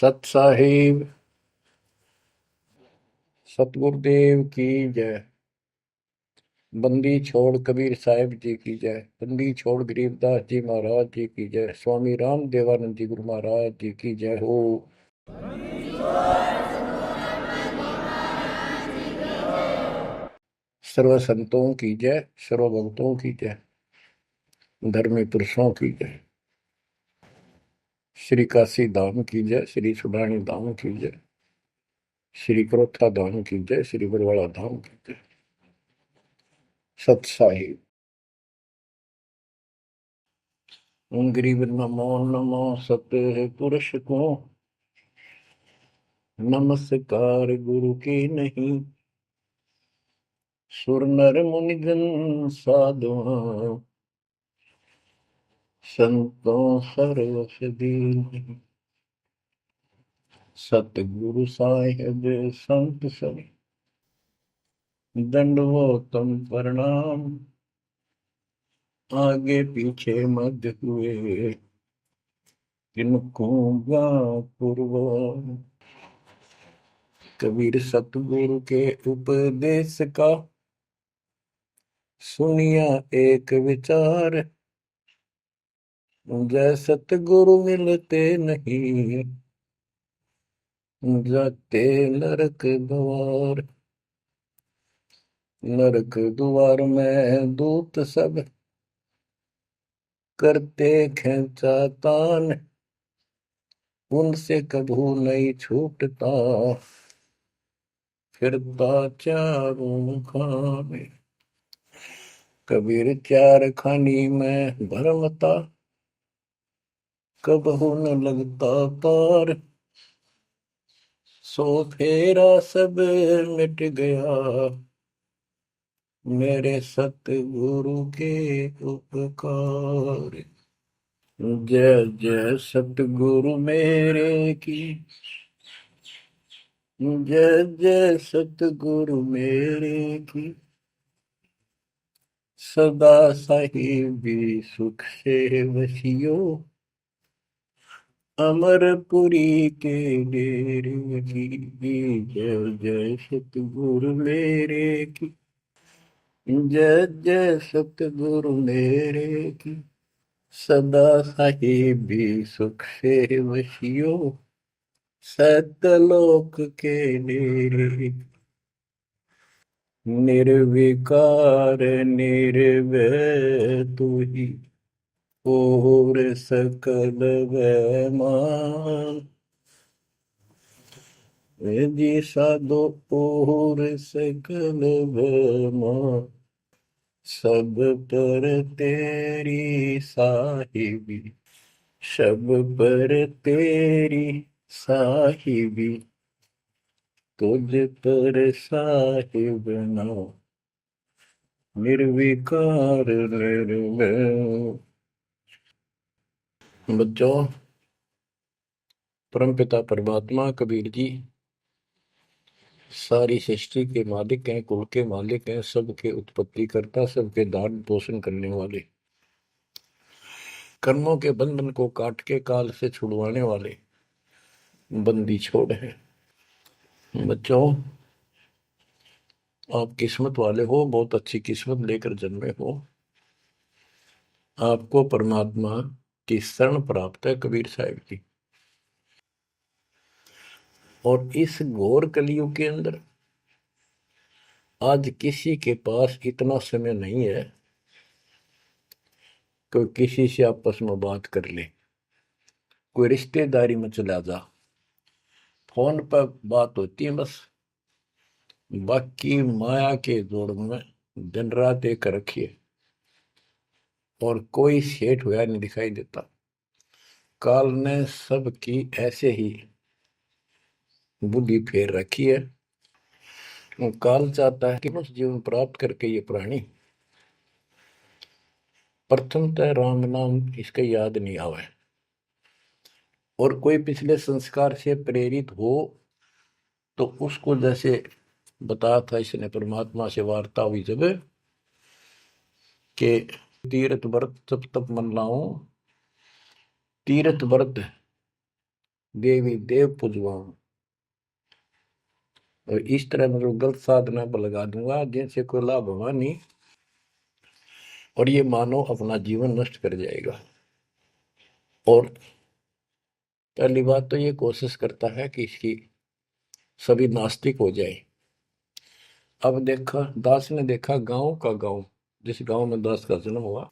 सत साहिब सतगुरुदेव की जय। बंदी छोड़ कबीर साहिब जी की जय। बंदी छोड़ गरीबदास जी महाराज जी की जय। स्वामी राम देवानंद जी गुरु महाराज जी की जय हो। सर्व संतों की जय, सर्व भक्तों की जय, धर्मी पुरुषों की जय। श्री काशी धाम की जय, श्री सुडानी धाम की जय, श्री क्रोथा धाम की जय, श्री बरवाड़ा धाम की जय। सत साहिब गरीब नमो नमो सत्य पुरुष को नमस्कार गुरु की नहीं। सुर नर मुनिजन साधुआ संतों सर्वस दीन। सतगुरु साहिब संत सब दंडवतम प्रणाम। आगे पीछे मध्य हुए किनको पूर्व। कबीर सतगुरु के उपदेश का सुनिया एक विचार। जय सतगुरु मिलते नहीं जाते नरक द्वार। नरक द्वार में दूत सब करते खेचातान। उनसे कभू नहीं छूटता फिरता चारों खाने। कबीर चार खानी में भरमता कबहू न लगता पार। सो फेरा सब मिट गया मेरे सतगुरु के उपकार। जय जय सतगुरु मेरे की जय जय सतगुरु मेरे की। सदा साहिबी सुख से वसियो अमरपुरी के डेरे की। जय जय सतगुरु मेरे की जय जय सतगुरु मेरे की। सदा साहिबी सुख से वसियो सतलोक के डेरे। निर्विकार निर्भय तू ही और सकल वैमान। जी साधो और सकल वैमान। सब पर तेरी साहिबी सब पर तेरी साहिबी। तुझ पर साहिब नाम निर्विकार निर्भय। बच्चों, परमपिता परमात्मा कबीर जी सारी सृष्टि के मालिक हैं, कुल के मालिक हैं, सबके उत्पत्ति करता, सबके दान पोषण करने वाले, कर्मों के बंधन को काट के काल से छुड़वाने वाले बंदी छोड़ है। बच्चों, आप किस्मत वाले हो, बहुत अच्छी किस्मत लेकर जन्मे हो। आपको परमात्मा की शरण प्राप्त है कबीर साहिब की। और इस घोर कलयुग के अंदर आज किसी के पास इतना समय नहीं है कि किसी से आपस में बात कर ले, कोई रिश्तेदारी में चला जा, फोन पर बात होती है बस। बाकी माया के जोड़ में दिन रात एक रखिए और कोई सेठ हुआ नहीं दिखाई देता। काल ने सबकी ऐसे ही बुद्धि फेर रखी है। काल चाहता है कि उस जीवन प्राप्त करके ये प्राणी प्रथमतः राम नाम इसका याद नहीं आवे, और कोई पिछले संस्कार से प्रेरित हो तो उसको जैसे बताया था इसने परमात्मा से वार्ता हुई जब के तीर्थ व्रत तप तप मन लाऊं। तीर्थ व्रत देवी देव पूजवाऊं। और इस तरह मतलब गलत साधना पर लगा दूंगा जिनसे कोई लाभ होगा नहीं, और ये मानव अपना जीवन नष्ट कर जाएगा। और पहली बात तो ये कोशिश करता है कि इसकी सभी नास्तिक हो जाए। अब देखा, दास ने देखा गांव का गांव, जिस गांव में दास का जन्म हुआ,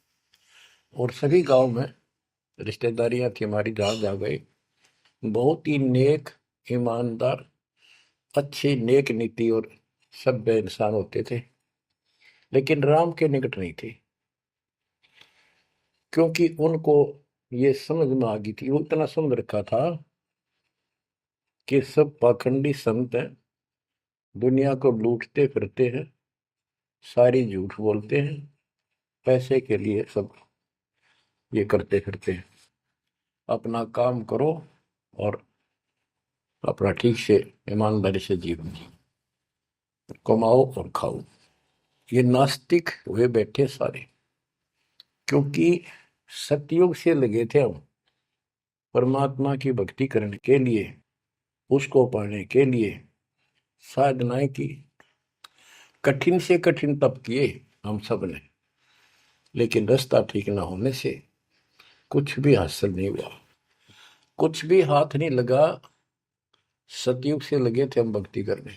और सभी गांव में रिश्तेदारियां थी हमारी, जहां जा गए बहुत ही नेक, ईमानदार, अच्छे, नेक नीति और सभ्य इंसान होते थे, लेकिन राम के निकट नहीं थे, क्योंकि उनको ये समझ में आ गई थी, वो इतना समझ रखा था कि सब पाखंडी संत हैं, दुनिया को लूटते फिरते हैं, सारी झूठ बोलते हैं, पैसे के लिए सब ये करते फिरते हैं। अपना काम करो और अपना ठीक से ईमानदारी से जीवन कमाओ और खाओ। ये नास्तिक हुए बैठे सारे, क्योंकि सतयुग से लगे थे हम परमात्मा की भक्ति करने के लिए, उसको पाने के लिए साधनाएं की, कठिन से कठिन तप किए हम सब ने, लेकिन रास्ता ठीक ना होने से कुछ भी हासिल नहीं हुआ, कुछ भी हाथ नहीं लगा। सतयुग से लगे थे हम भक्ति करने,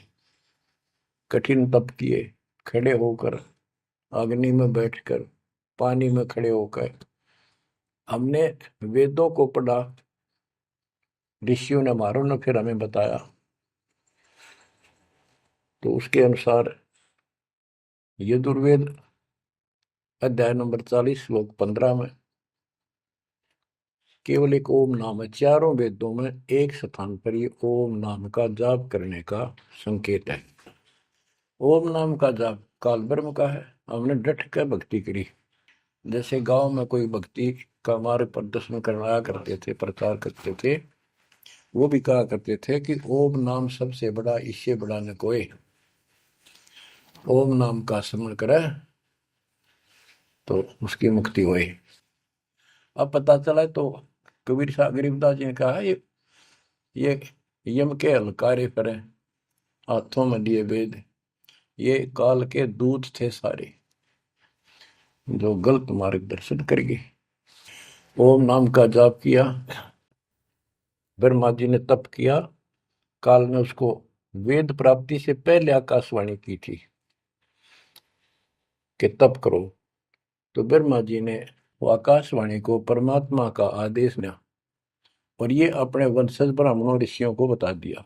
कठिन तप किए, खड़े होकर, अग्नि में बैठकर, पानी में खड़े होकर, हमने वेदों को पढ़ा, ऋषियों ने हमारों ने फिर हमें बताया, तो उसके अनुसार यजुर्वेद अध्याय नंबर 40 श्लोक 15 में केवल एक ओम नाम है। चारों वेदों में एक स्थान पर ये ओम नाम का जाप करने का संकेत है। ओम नाम का जाप काल ब्रह्म का है। हमने डट कर भक्ति करी, जैसे गांव में कोई भक्ति का मार्ग प्रदर्शन करवाया करते थे, प्रचार करते थे, वो भी कहा करते थे कि ओम नाम सबसे बड़ा, इससे बड़ा न कोई। ओम नाम का स्मरण करे तो उसकी मुक्ति हुई। अब पता चला तो कबीर साहब गरीबदास जी ने कहा, ये यम के हलकारे करें, हाथों में लिए वेद, ये काल के दूत थे सारे, जो गलत मार्गदर्शन करेंगे। ओम नाम का जाप किया, ब्रह्मा जी ने तप किया, काल ने उसको वेद प्राप्ति से पहले आकाशवाणी की थी कि तप करो, तो ब्रह्मा जी ने वो आकाशवाणी को परमात्मा का आदेश दिया, और ये अपने वंशज ब्राह्मणों ऋषियों को बता दिया।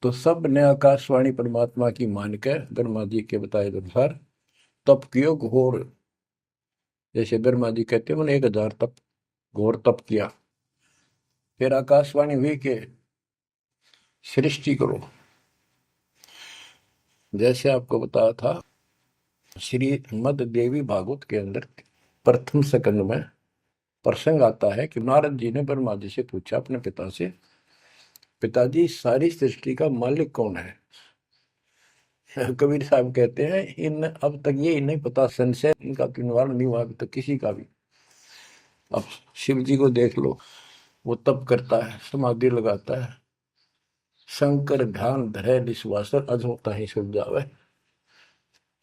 तो सब ने आकाशवाणी परमात्मा की मान के ब्रह्मा जी के बताए अनुसार तप कियो घोर, जैसे ब्रह्मा जी कहते हैं मैंने 1000 तप, घोर तप किया। फिर आकाशवाणी हुई कि सृष्टि करो, जैसे आपको बताया था श्रीमद देवी भागवत के अंदर प्रथम स्कंद में प्रसंग आता है कि नारद जी ने ब्रह्मा जी से पूछा अपने पिता से, पिताजी सारी सृष्टि का मालिक कौन है? कबीर साहब कहते हैं इन अब तक ये नहीं पता, संशय इनका निवारण नहीं हुआ अभी तक किसी का भी। अब शिव जी को देख लो, वो तप करता है, समाधि लगाता है, शंकर ध्यान धरे विश्वासर अधोता ही सुन जावे,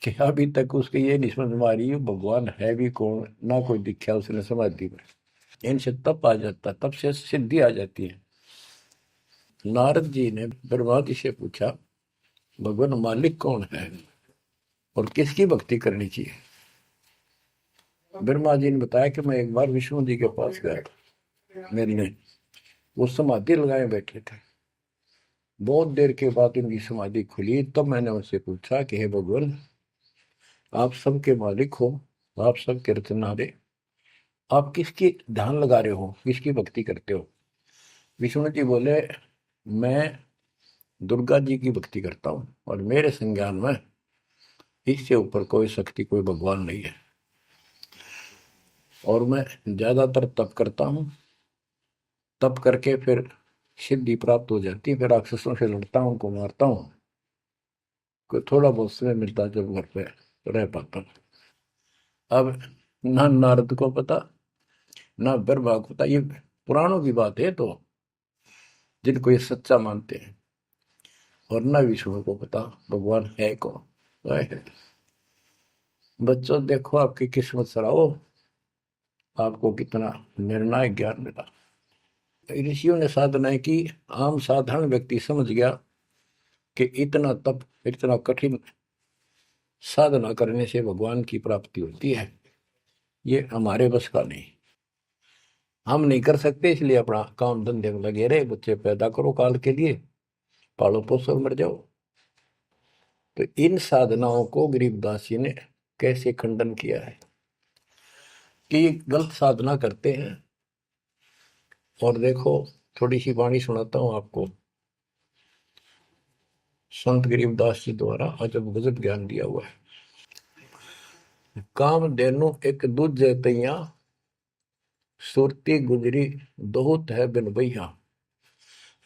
कि अभी तक उसके ये नहीं समझ में आ रही भगवान है भी कौन, ना कोई दिखा उसने समाधि में। इनसे तप आ जाता, तप से सिद्धि आ जाती है। नारद जी ने ब्रह्मा जी से पूछा भगवान मालिक कौन है और किसकी भक्ति करनी चाहिए? ब्रह्मा जी ने बताया कि मैं एक बार विष्णु जी के पास गया था, मेरी वो समाधि लगाए बैठे थे। बहुत देर के बाद उनकी समाधि खुली, तब मैंने उनसे पूछा कि हे भगवान, आप सबके मालिक हो, आप सबके रचनहारे, आप किसकी ध्यान लगा रहे हो, किसकी भक्ति करते हो? विष्णु जी बोले मैं दुर्गा जी की भक्ति करता हूँ, और मेरे संज्ञान में इससे ऊपर कोई शक्ति, कोई भगवान नहीं है, और मैं ज्यादातर तप करता हूँ, तप करके फिर सिद्धि प्राप्त हो जाती है, फिर राक्षसों से लड़ता हूँ, उनको मारता हूँ, कोई थोड़ा बहुत समय मिलता है जब घर पे रह पाता हूँ। अब ना नारद को पता, ना ब्रह्मा को पता, ये पुराणों की बात है। तो जिनको ये सच्चा मानते हैं, और न विष्णु को पता भगवान है कौन। बच्चों देखो आपकी किस्मत सराहो, आपको कितना निर्णायक ज्ञान मिला। ऋषियों ने साधनाएं की, आम साधारण व्यक्ति समझ गया कि इतना तप, इतना कठिन साधना करने से भगवान की प्राप्ति होती है, ये हमारे बस का नहीं, हम नहीं कर सकते, इसलिए अपना काम धंधे में लगे रहे, बच्चे पैदा करो काल के लिए, पालो पोसो मर जाओ। तो इन साधनाओं को गरीबदास जी ने कैसे खंडन किया है कि गलत साधना करते हैं। और देखो थोड़ी सी वाणी सुनाता हूं आपको, संत गरीबदास जी द्वारा अजब गजब ज्ञान दिया हुआ है। काम देनु एक दूजे तैया, सुरती गुजरी दोहत है बिन भैया,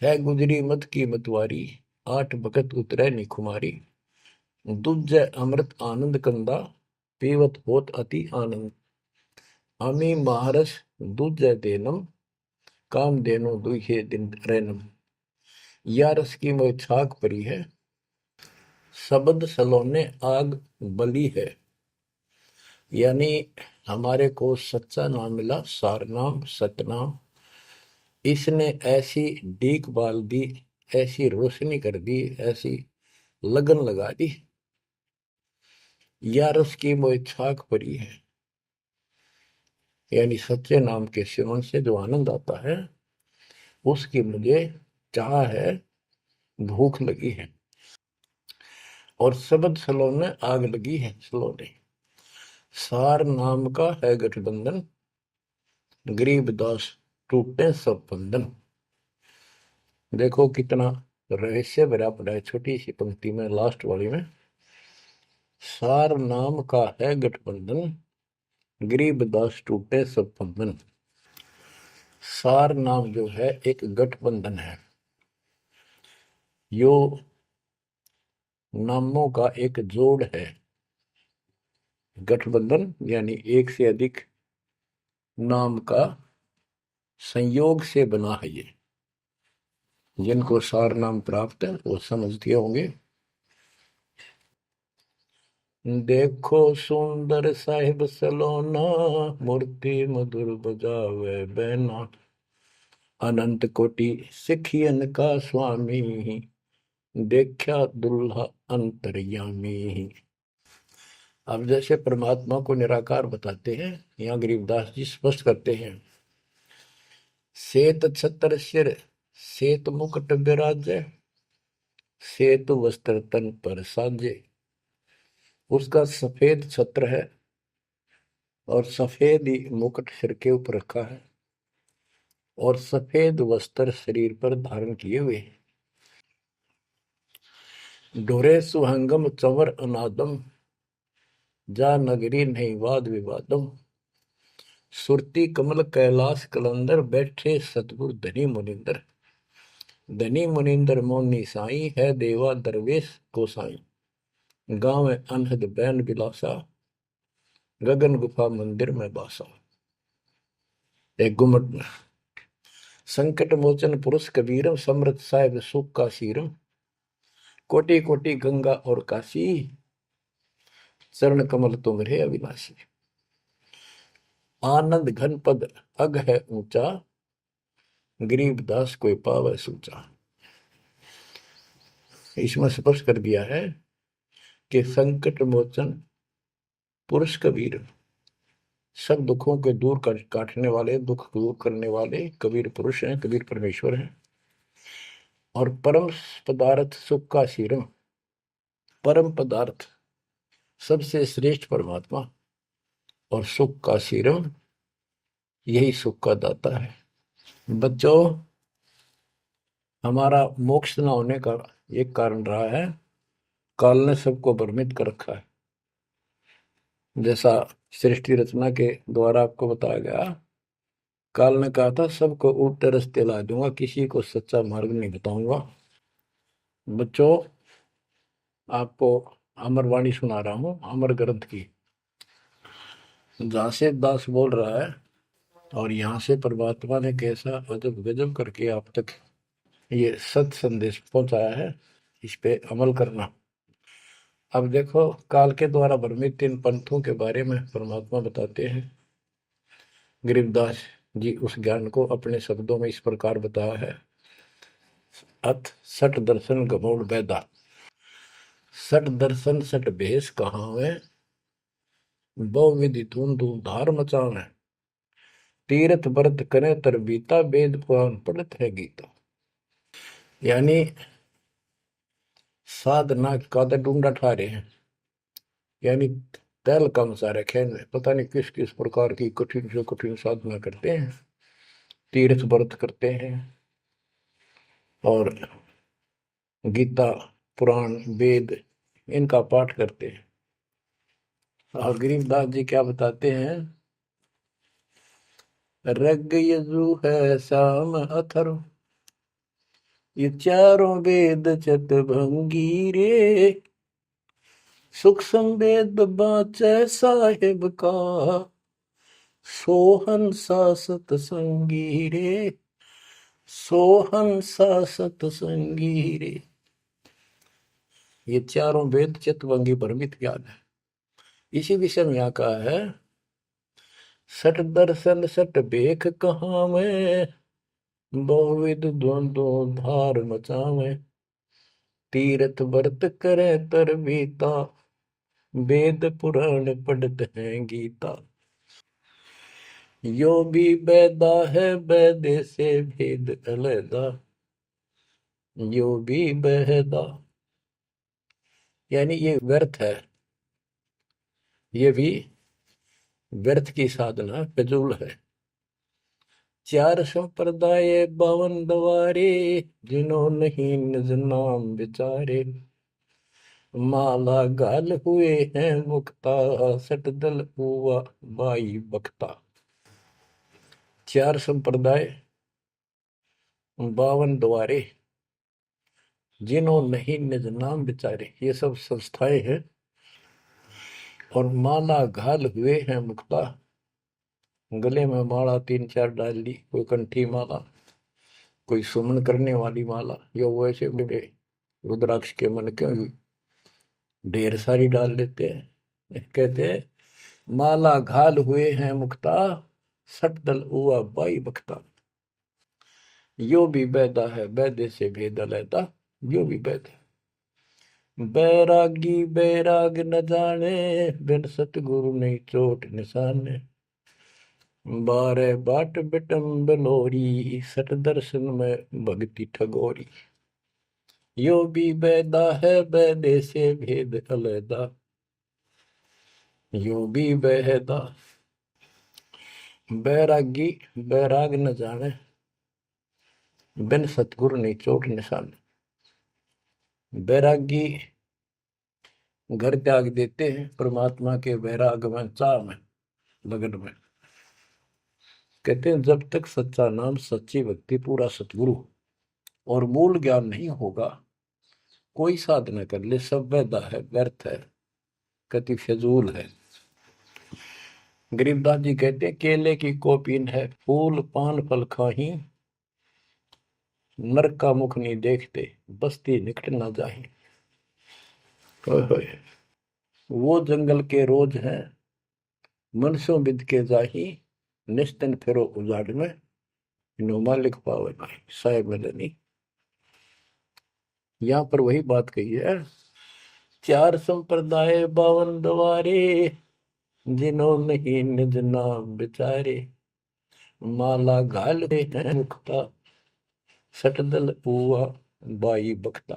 है गुजरी मत की मतवारी, आठ भगत उतरे निखुमारी, दूजे अमृत आनंद कंदा, पीवत होत अति आनंद, अमी महारस दूजे देनम, काम देनो दुहे दिन रैनम, या रस की मोह छाक परी है, शब्द सलोने आग बली है। यानी हमारे को सच्चा नाम मिला, सार नाम सतनाम, इसने ऐसी डीक बाल दी, ऐसी रोशनी कर दी, ऐसी लगन लगा दी, या रस की मोह छाक परी है। यानी सच्चे नाम के सेवन से जो आनंद आता है उसकी मुझे चाह है, भूख लगी है। और शब्द सलोने आग लगी है, सलोने सार नाम का है गठबंधन, गरीबदास टूटे सब बंधन। देखो कितना रहस्य भरा पड़ा है छोटी सी पंक्ति में, लास्ट वाली में, सार नाम का है गठबंधन, गरीबदास टूटे सब बंधन। सार नाम जो है एक गठबंधन है, यो नामों का एक जोड़ है। गठबंधन यानी एक से अधिक नाम का संयोग से बना है ये। जिनको सार नाम प्राप्त है वो समझते होंगे। देखो सुंदर साहिब सलोना, मूर्ति मधुर बजावे बैना, अनंत कोटि सिखियन का स्वामी, देखा दुल्हा अंतर्यामी। अब जैसे परमात्मा को निराकार बताते हैं, यहाँ गरीबदास जी स्पष्ट करते हैं, श्वेत छत्र सिर श्वेत मुकुट विराजे, श्वेत वस्त्र तन पर साजे। उसका सफेद छत्र है और सफेद ही मुकुट सिर के ऊपर रखा है और सफेद वस्त्र शरीर पर धारण किए हुए। ढोरे सुहंगम चंवर अनादम, जा नगरी नहीं वाद विवादम, सुरती कमल कैलाश कलंदर, बैठे सतगुरु धनी मुनिंदर। धनी मुनिंदर मोनी साई, है देवा दरवेश गोसाई, गांव अनहद बैन बिलासा, गगन गुफा मंदिर में बासा। एक गुमट में संकट मोचन पुरुष कबीरम, समृत साहिब सुख का शीरम, कोटि कोटि गंगा और काशी, चरण कमल तुम्हारे अविनाशी। आनंद घन पद अग है ऊंचा, गरीबदास कोई पावे सूचा। इसमें स्पष्ट कर दिया है कि संकट मोचन पुरुष कबीर, सब दुखों के दूर काटने वाले, दुख दूर करने वाले कबीर पुरुष हैं, कबीर परमेश्वर हैं। और परम पदार्थ सुख का शीरम, परम पदार्थ सबसे श्रेष्ठ परमात्मा, और सुख का शीरम यही सुख का दाता है। बच्चों हमारा मोक्ष न होने का एक कारण रहा है, काल ने सबको भ्रमित कर रखा है। जैसा सृष्टि रचना के द्वारा आपको बताया गया, काल ने कहा था सबको उल्टे रास्ते ला दूंगा, किसी को सच्चा मार्ग नहीं बताऊंगा। बच्चों आपको अमर वाणी सुना रहा हूं, अमर ग्रंथ की, जहां से दास बोल रहा है और यहाँ से परमात्मा ने कैसा अजब गजब करके आप तक ये सत संदेश पहुंचाया है, इस पे अमल करना। अब देखो, काल के द्वारा भ्रमित इन पंथों के बारे में परमात्मा बताते हैं। गरीबदास जी उस ज्ञान को अपने शब्दों में इस प्रकार बताया है। अथ सठ दर्शन गमोड़ बैदा, सठ दर्शन सठ भेष कहावे, बहुविधि धूम धूम धार मचावे, तीर्थ व्रत करे तर बीता, वेद पुराण पढ़त है गीता। यानी साधना का तो ढूंढा ठा रहे हैं, यानी तैल कम सारे खेल में पता नहीं किस किस प्रकार की कठिन से कठिन साधना करते हैं, तीर्थ व्रत करते हैं और गीता पुराण वेद इनका पाठ करते हैं। और गरीबदास जी क्या बताते हैं, रग यजु है श्याम अथर्व, ये चारों वेद चत भंगी रे, सुख संवेद बाचे साहेब का, सोहन सा सतसंगी रे, सोहन सा सतसंगी रे। ये चारों वेद चितवंगी भ्रमित ज्ञान है। इसी विषय में यहाँ कहा है, सट दर्शन सट बेख कहाँ में, बहुविध द्वंद्व धार मचावे, तीर्थ व्रत करे तर बीता, वेद पुराण पढ़त है गीता। यो भी बैदा है बैदे से भेद अलैदा, यो भी बहदा, यानी ये व्यर्थ है, ये भी व्यर्थ की साधना फिजूल है। चार संप्रदाय बावन द्वारे, जिन्हों नहीं निज नाम विचारे, माला गाल हुए हैं मुक्ता, सट दल हुआ बाई बख्ता। चार संप्रदाय, 52 द्वारे, जिन्हों नहीं निज नाम विचारे, ये सब संस्थाएं हैं। और माला घाल हुए हैं मुक्ता, गले में माला 3-4 डाल ली, कोई कंठी माला, कोई सुमन करने वाली माला, या वैसे बड़े रुद्राक्ष के मन के ढेर सारी डाल लेते हैं। कहते हैं माला घाल हुए हैं मुक्ता, सट दल हुआ बाई बख्ता। यो भी बैदा है बैदे से भेद अलैदा, यो भी बैद है। बैरागी बैराग न जाने, बिन सतगुरु नहीं चोट निशाने, बारे बाट बिटम बलोरी, सट दर्शन में भक्ति ठगोरी। यो भी बैदा है बैदे से भेद अलैदा, यो भी बेहदा। बैरागी बैराग न जाने, बिन सतगुरु नहीं चोट निशान। बैरागी घर त्याग देते हैं परमात्मा के वैराग में, चाह में, लगन में। कहते हैं जब तक सच्चा नाम सच्ची भक्ति पूरा सतगुरु और मूल ज्ञान नहीं होगा, कोई साधना कर ले सब वैदा है, व्यर्थ है, कति फिजूल है। गरीबदास जी कहते हैं केले की कोपीन है, फूल पान फल खाही, नरक का मुख नहीं देखते, बस्ती निकट ना जाही। वो जंगल के रोज हैं, मनसों बिद के जाही, निस्तन फिरो उजाड़ में, नो मालिक पावे नहीं साहेब मदनी। यहाँ पर वही बात कही है, चार संप्रदाय 52 द्वारे, जिन्हों नहीं निज नाम विचारे, माला घाल हैं मुक्ता, सटदल हुआ बाई बख्ता।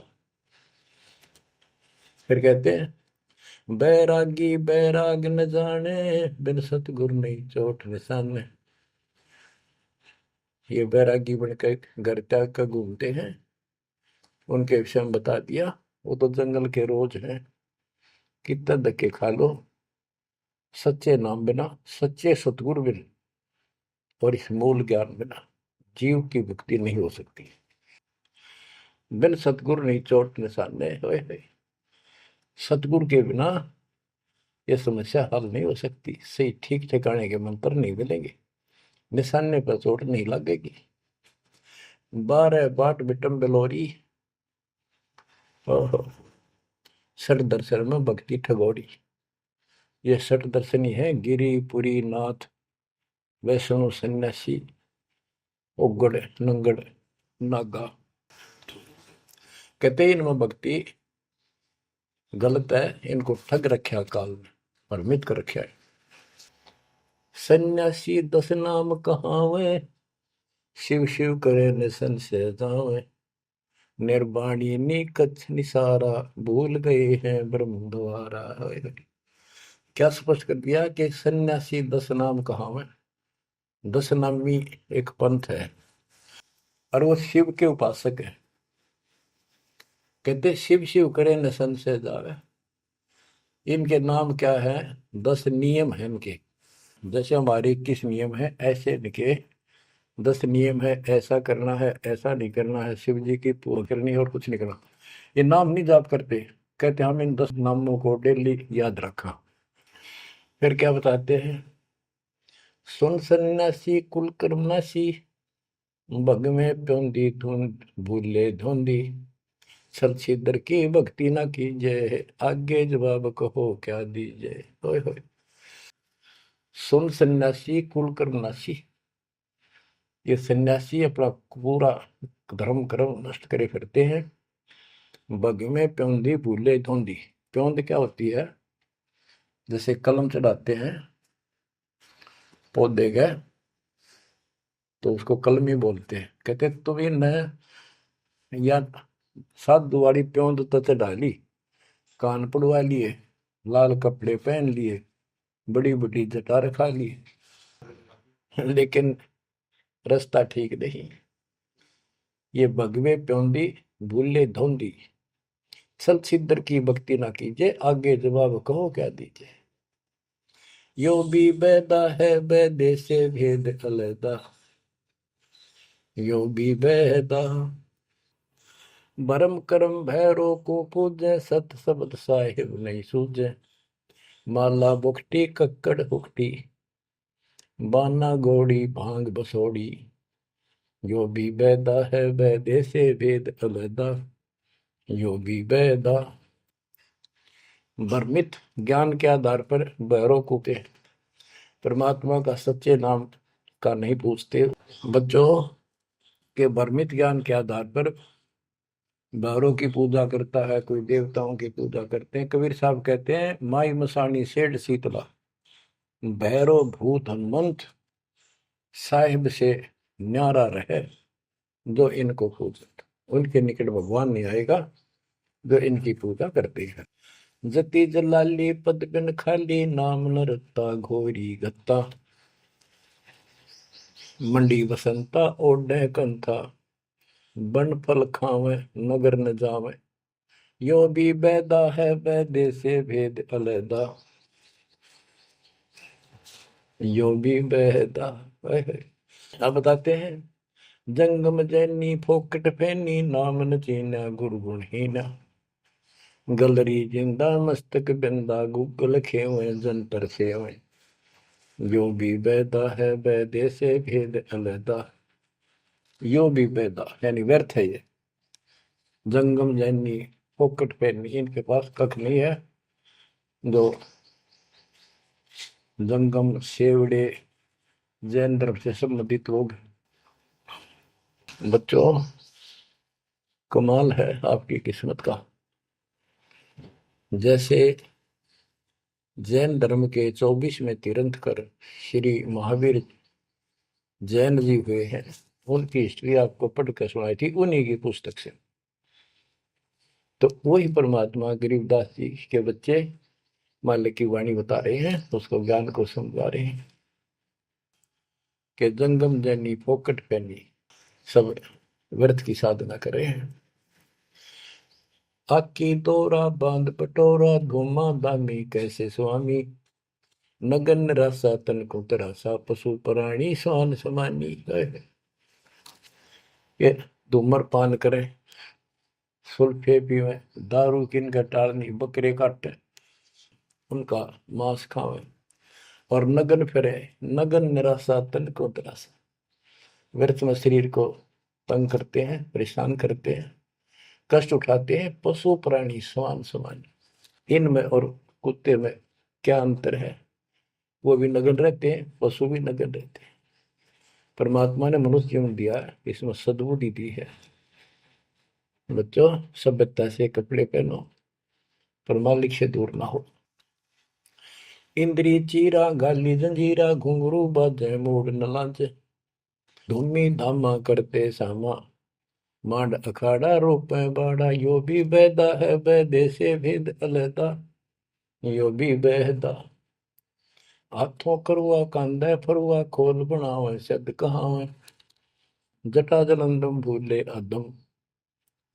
फिर कहते हैं बैरागी बैराग न जाने, बिन सतगुरु नहीं चोट निशाने। ये बैरागी बनकर घर त्याग कर घूमते हैं, उनके विषय में बता दिया। वो तो जंगल के रोज हैं, कितना धक्के खा लो, सच्चे नाम बिना, सच्चे सतगुरु बिना और इस मूल ज्ञान बिना जीव की मुक्ति नहीं हो सकती। बिन सतगुरु नहीं चोट निशाने, होए सतगुरु के बिना ये समस्या हल नहीं हो सकती। सही ठीक ठिकाने के मंत्र नहीं मिलेंगे, निशाने पर चोट नहीं लगेगी। 12 बाट बिटम बेलोरी। ओहो। षट दर्शन में भक्ति ठगोरी। ये षट दर्शनी है, गिरी पुरी नाथ वैष्णो सन्यासी उगड़ नंगड़ नागा। कहते हैं इनमें भक्ति गलत है, इनको ठग रखा काल में, भ्रमित कर रखा है। सन्यासी 10 नाम कहावे, शिव शिव करे न संशय जावे। निर्वाणी निकच निसारा, भूल गए हैं ब्रह्म द्वारा। क्या स्पष्ट कर दिया कि सन्यासी 10 नाम कहावे। 10 नामी एक पंथ है और वो शिव के उपासक है। कहते शिव शिव करे न संशय जावे। इनके नाम क्या है? 10 नियम है इनके। जैसे हमारे 21 नियम है, ऐसे इनके 10 नियम है। ऐसा करना है, ऐसा नहीं करना है, शिव जी की पूजा करनी है और कुछ नहीं करना। ये नाम नहीं जाप करते। कहते हम इन 10 नामों को डेली याद रखा। फिर क्या बताते हैं? सुन सन्यासी कुल कर्मनाशी, भग में प्योंदी धुंध भूले धुंधी। सर छिदर की भक्ति ना कीजिए, आगे जवाब कहो क्या दीजिए। होय होय। सुन सन्यासी कुल कर्मनाशी, ये सन्यासी अपना पूरा धर्म कर्म नष्ट करे फिरते हैं। बग में प्योंदी भूले धुंधी। प्योंद क्या होती है? जैसे कलम चढ़ाते हैं पौधे का, तो उसको कलमी बोलते हैं। कहते तुम इन या सात दुआरी प्योंद तो चढ़ा ली, कान पड़वा लिए, लाल कपड़े पहन लिए, बड़ी बड़ी जटा रखा ली, लेकिन रास्ता ठीक नहीं। ये भगवे प्योंदी भूले धोंदी, सल सिद्धर की भक्ति ना कीजिए, आगे जवाब कहो क्या दीजिए। यो भी बैदा है बैदे से भेद अलैदा, यो भी बैदा। भरम करम भैरो को पूजे, सत शब्द साहिब नहीं सूझे। माला बुखटी कक्कड़ हुकटी, बाना घोड़ी भांग बसोड़ी। यो भी बैदा है बैदे से भेद अलैदा, यो भी बैदा। भ्रमित ज्ञान के आधार पर भैरव को के परमात्मा का सच्चे नाम का नहीं पूछते। बच्चों के भ्रमित ज्ञान के आधार पर भैरव की पूजा करता है, कोई देवताओं की पूजा करते हैं। कबीर साहब कहते हैं, माई मसानी सेठ शीतला, भैरव भूत हनुमंत साहिब से न्यारा रहे जो इनको पूजत। उनके निकट भगवान नहीं आएगा जो इनकी पूजा करते हैं। जति जलाली पद बिन खाली, नाम न रत्ता घोरी गत्ता। मंडी बसंता ओढ़े कंथा, बन फल खावे नगर न जावे। यो भी बैदा है बैदे से भेद अलैदा, यो भी बैदा। अब बताते हैं, जंगम जैनी फोकट फैनी, नाम न चीना गुरु गुणहीना। गलरी जिंदा मस्तक बिंदा, गूगल खेवे जंतर सेवे। यो भी बैदा है बैदे से भेद अलैदा, यो भी बैदा यानी व्यर्थ है ये। जंगम जैनी फोकट फैनी, इनके पास कख नहीं है। जो जंगम सेवड़े जैन धर्म से संबंधित लोग। बच्चों कमाल है आपकी किस्मत का। जैसे जैन धर्म के 24वें तीर्थंकर श्री महावीर जैन जी हुए हैं, उनकी हिस्ट्री आपको पढ़कर सुनाई थी उन्हीं की पुस्तक से। तो वही परमात्मा गरीबदास जी के बच्चे मालिक की वाणी बता रहे हैं, उसको ज्ञान को समझा रहे हैं कि जंगम जैनी फोकट पैनी, सब व्यर्थ की साधना कर रहे हैं। आकी तोरा बांध पटोरा, घुमा दामी कैसे स्वामी। नगन रासा तन को तरासा, पशु प्राणी स्वान समानी। ये धूम्रपान करें, सुल्फे पीवे, दारू किन टालनी, बकरे काटे उनका मांस खावे, और नगन फिरे, नगन निराशा तन को तरासा, व्यर्थ में शरीर को तंग करते हैं, परेशान करते हैं, कष्ट उठाते हैं। पशु प्राणी समान समान, इनमें और कुत्ते में क्या अंतर है? वो भी नग्न रहते हैं, पशु भी नग्न रहते हैं। परमात्मा ने मनुष्य जीवन दिया, इसमें सद्बुद्धि दी है। बच्चों, सभ्यता से कपड़े पहनो, पर मालिक से दूर ना हो। इंद्री चीरा गाली जंजीरा, घुंघरू बाजे मूड न लांचे। धूमी धामा करते सामा, मांड अखाड़ा रोपे बाड़ा। यो भी बैदा है बैदे से भेद अलहदा, यो भी बहदा। हाथों करुआ कांदा फरुआ, खोल बनावे सद कहावे। जटा जलंदम भूले अदम,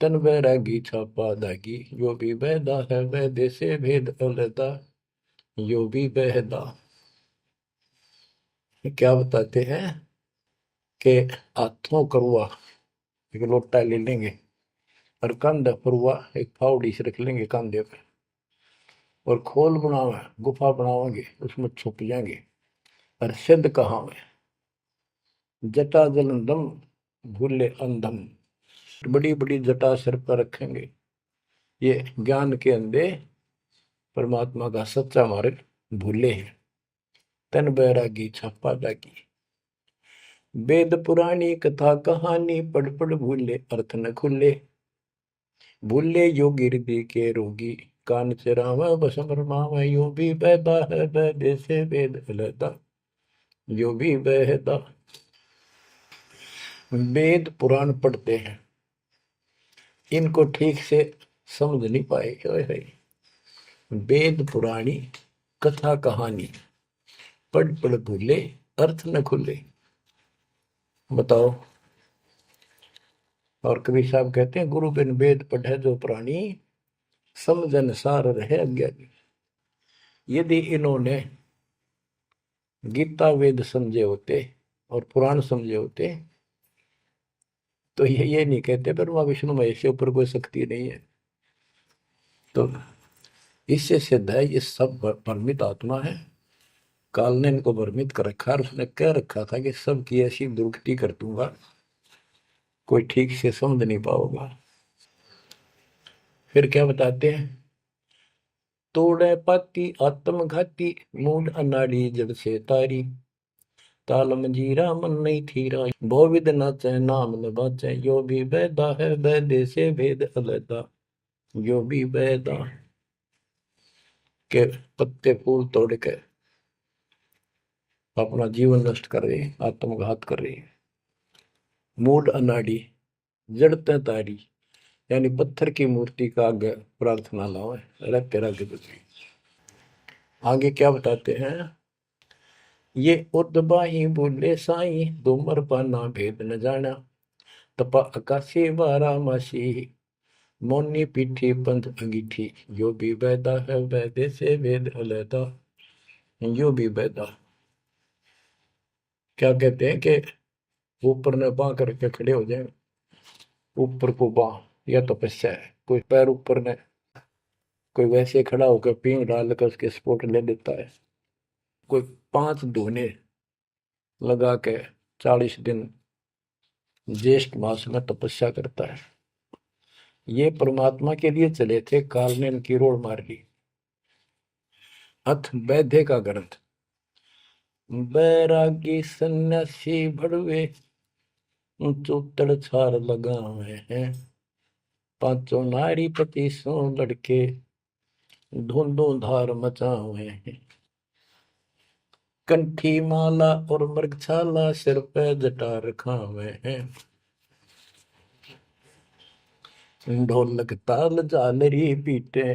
तन बैरागी छापा दागी। यो भी बहदा है बैदे से भेद अलहदा, यो भी बहदा। क्या बताते हैं कि हाथों करुआ एक लोटा ले लेंगे, और कंधा फरुआ एक फावड़ी से रख लेंगे कंधे पे, और खोल बनावे गुफा बनावेंगे, उसमें छुप जाएंगे। और सिद्ध कहावे, जटा जलंदम भूले अंधम। बड़ी बड़ी जटा सिर पर रखेंगे, ये ज्ञान के अंधे परमात्मा का सच्चा मार्ग भूले हैं। तन बैरागी छापा दागी। वेद पुरानी कथा कहानी, पढ़ पढ़ भूले अर्थ न खुले। भूले योगी हृदय के रोगी, कान चरावा बस भरमावा। यो भी बैदा है बैदे से वेद अलहदा, यो भी बहदा। वेद पुराण पढ़ते हैं, इनको ठीक से समझ नहीं पाए। वेद पुराणी कथा कहानी, पढ़ पढ़ भूले अर्थ न खुले। बताओ। और कबीर साहब कहते हैं, गुरु बिन वेद पढ़े जो प्राणी, समझन सार रहे अज्ञानी। यदि इन्होंने गीता वेद समझे होते और पुराण समझे होते, तो ये नहीं कहते ब्रह्मा विष्णु महेश के ऊपर कोई शक्ति नहीं है। तो इससे सिद्ध है ये सब भ्रमित आत्मा है। काल ने इनको भ्रमित कर रखा, और उसने कह रखा था कि सबकी ऐसी दुर्गति कर दूंगा, कोई ठीक से समझ नहीं पाओगा। फिर क्या बताते हैं, तोड़े पाती आत्मघाती, मूड अनाड़ी जड़ से तारी। ताल मंजीरा मन नहीं थीरा, बहुविध नाचे नाम न बाचे। यो भी बैदा है बैदे से भेद अलहदा, यो भी बैदा। के पत्ते फूल तोड़ के अपना जीवन नष्ट कर रहे, आत्मघात कर रहे। मूड अनाड़ी जड़ते तारी, यानी पत्थर की मूर्ति का आगे प्रार्थना लाओ, रख रख बची। आगे क्या बताते हैं, ये उर्दबाही बोले साई, दोमर पाना भेद न जाना। तपा आकाशी बारा मासी, मोनी पीठी पंथ अंगीठी। यो भी बैदा है बैदे से वेद अलहदा, यो भी बैदा। क्या कहते हैं कि ऊपर ने बां करके खड़े हो जाए, ऊपर को बां, यह तपस्या है। कोई पैर ऊपर ने, कोई वैसे खड़ा होकर पींग डाल कर उसके स्पोर्ट ले लेता है। कोई 5 धोने लगा के 40 दिन ज्येष्ठ मास में तपस्या करता है। ये परमात्मा के लिए चले थे, काल ने इनकी रोड मार ली। अथ वैद्य का ग्रंथ, बैरागी सन्यासी भड़वे, चौतड़ छार लगावे हैं। पांचों नारी पति सो लड़के, धुंधों धार मचावे हैं। कंठी माला और मृगछाला, सिर पे जटा रखावे हैं। ढोलक ताल झालरी पीटे,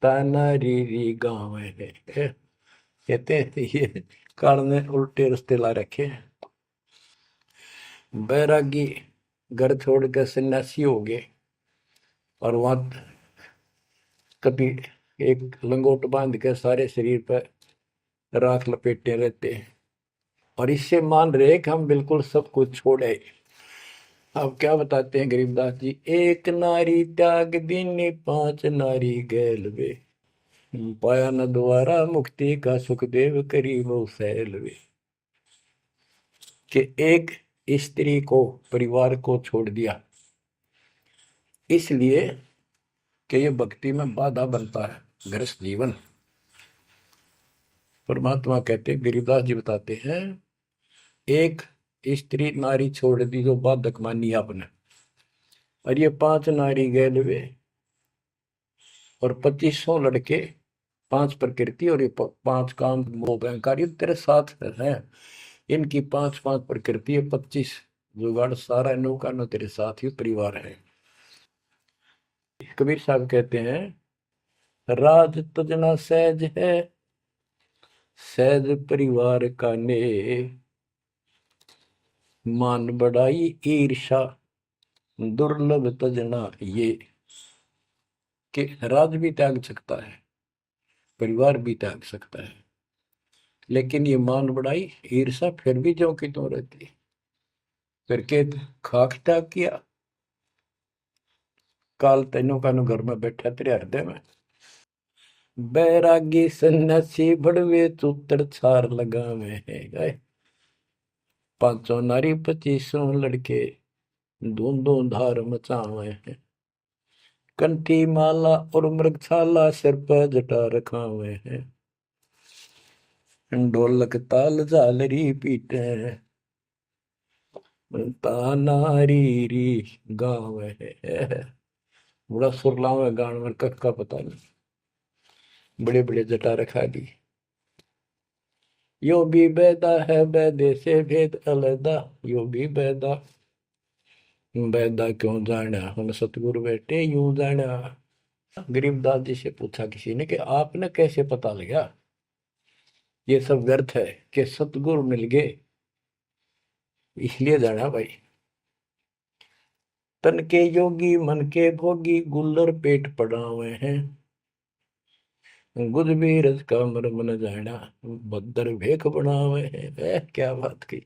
तानारी री गावे हैं। कहते हैं ये काल ने उल्टे रास्ते ला रखे। बैरागी घर छोड़ कर सन्यासी हो गए, और वहां कभी एक लंगोट बांध के सारे शरीर पर राख लपेटे रहते हैं, और इससे मान रहे कि हम बिल्कुल सब कुछ छोड़े। अब क्या बताते हैं गरीबदास जी, एक नारी त्याग दीनी, 5 नारी गैल वे। पाया न द्वारा मुक्ति का, सुखदेव करी वो सैल वे। कि एक स्त्री को, परिवार को छोड़ दिया, इसलिए कि ये भक्ति में बाधा बनता है गृहस्थ जीवन। परमात्मा कहते, गिरिदास जी बताते हैं, एक स्त्री नारी छोड़ दी जो बाधक मानी आपने, और ये 5 नारी गैलवे और 2500 लड़के, 5 प्रकृति और ये 5 काम वो अहंकार तेरे साथ है। इनकी 5-5 प्रकृति है, 25 जुगाड़, सारा नौका न तेरे साथ ही परिवार है। कबीर साहब कहते हैं, राज तजना सहज है, सहज परिवार का ने, मान बढ़ाई ईर्षा दुर्लभ तजना ये। कि राज भी त्याग सकता है, परिवार भी त्याग सकता है, लेकिन ये मान बढ़ाई ईर्षा फिर भी जो कि तो रहती। करके खाक त्याग किया, काल तेनों का घर में बैठा तेरे हृदय में। बैरागी सन्यासी बड़वे चूतर छार लगावे है गए, 500 नारी 2500 लड़के, धूम धार मचावे हैं। कंठी माला और मृगशाला सिर पर जटा रखावे हैं, ढोलक ताल झालरी पीटे, तानारी री गाँव है। बड़ा सुरलाव है गान में, कख का पता नहीं, बड़े बड़े जटा रखा दी। यो भी बैदा है बैदे से भेद अलदा, यो भी बैदा, बैदा क्यों जाना हम सतगुरु बैठे यूं जाना। गरीबदास जी से पूछा किसी ने कि आपने कैसे पता लगा ये सब व्यर्थ है, कि सतगुरु मिल गए इसलिए जाना भाई। तन के योगी मन के भोगी, गुल्लर पेट पड़ावे हैं, गुज भी रज का मर्म न जाना, भद्र भेख बनावे हैं। क्या बात की।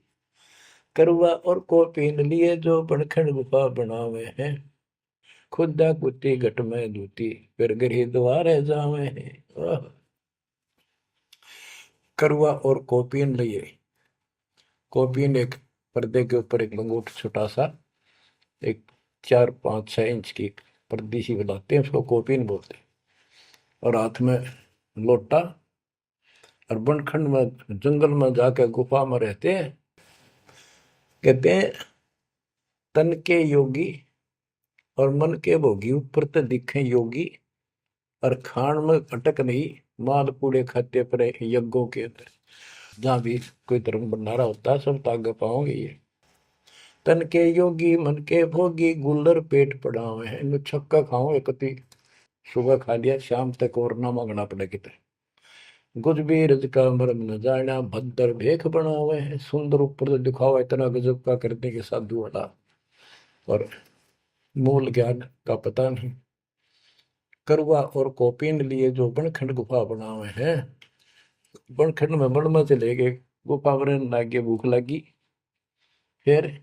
करवा और को पीन लिए जो बनखंड गुफा बनावे हैं, खुदा कुत्ती घट में दूती, फिर गरी द्वारे जावे हैं। करवा और कोपीन लिए, कोपीन एक पर्दे के ऊपर एक लंगोट छोटा सा, एक 4-5-6 इंच की पर्दी सी बनाते हैं, उसको कोपीन बोलते हैं। और हाथ में लोटा, और बनखंड में जंगल में जाकर गुफा में रहते हैं। कहते हैं तन के योगी और मन के भोगी, ऊपर तो दिखे योगी, और खान में अटक नहीं, माल पूड़े खाते पर यज्ञों के अंदर जहां भी कोई धर्म भंडारा होता है सब तागे पाओगे ये। तन के योगी मन के भोगी, गुल्लर पेट पड़ावे हैं, इनको छक्का खाओ एक सुबह खा लिया शाम तक और ना मांगना पड़े कितने। गुज भी रज का मर्म न जाना, भद्र भेख बनावे हैं, सुंदर ऊपर से दिखावा इतना गजब का करने के साधु वाला, और मूल ज्ञान का पता नहीं। करवा और कोपीन लिए जो बनखंड गुफा बनावे हैं, बनखंड में बन में चले गए, गुफा बनने लागे, भूख लगी, फिर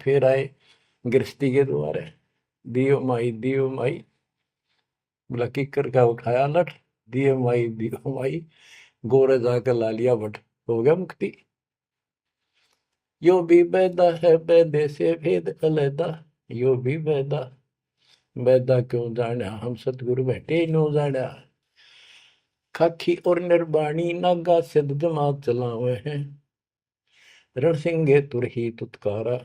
फिर आए गृहस्थी के द्वारे, दियो माई, बोला किकर का उठाया लठ, दियो माई, गोरे जाकर ला लिया भट, हो गया मुक्ति। यो भी बैदा है बैदे से भेद अलैदा, यो भी बैदा, बैदा क्यों जाना हम सतगुरु बैठे नो जाना। खाखी और निर्बाणी नागा सिद्ध जमात चलावे हैं, रणसिंगे तुरही तुतकारा,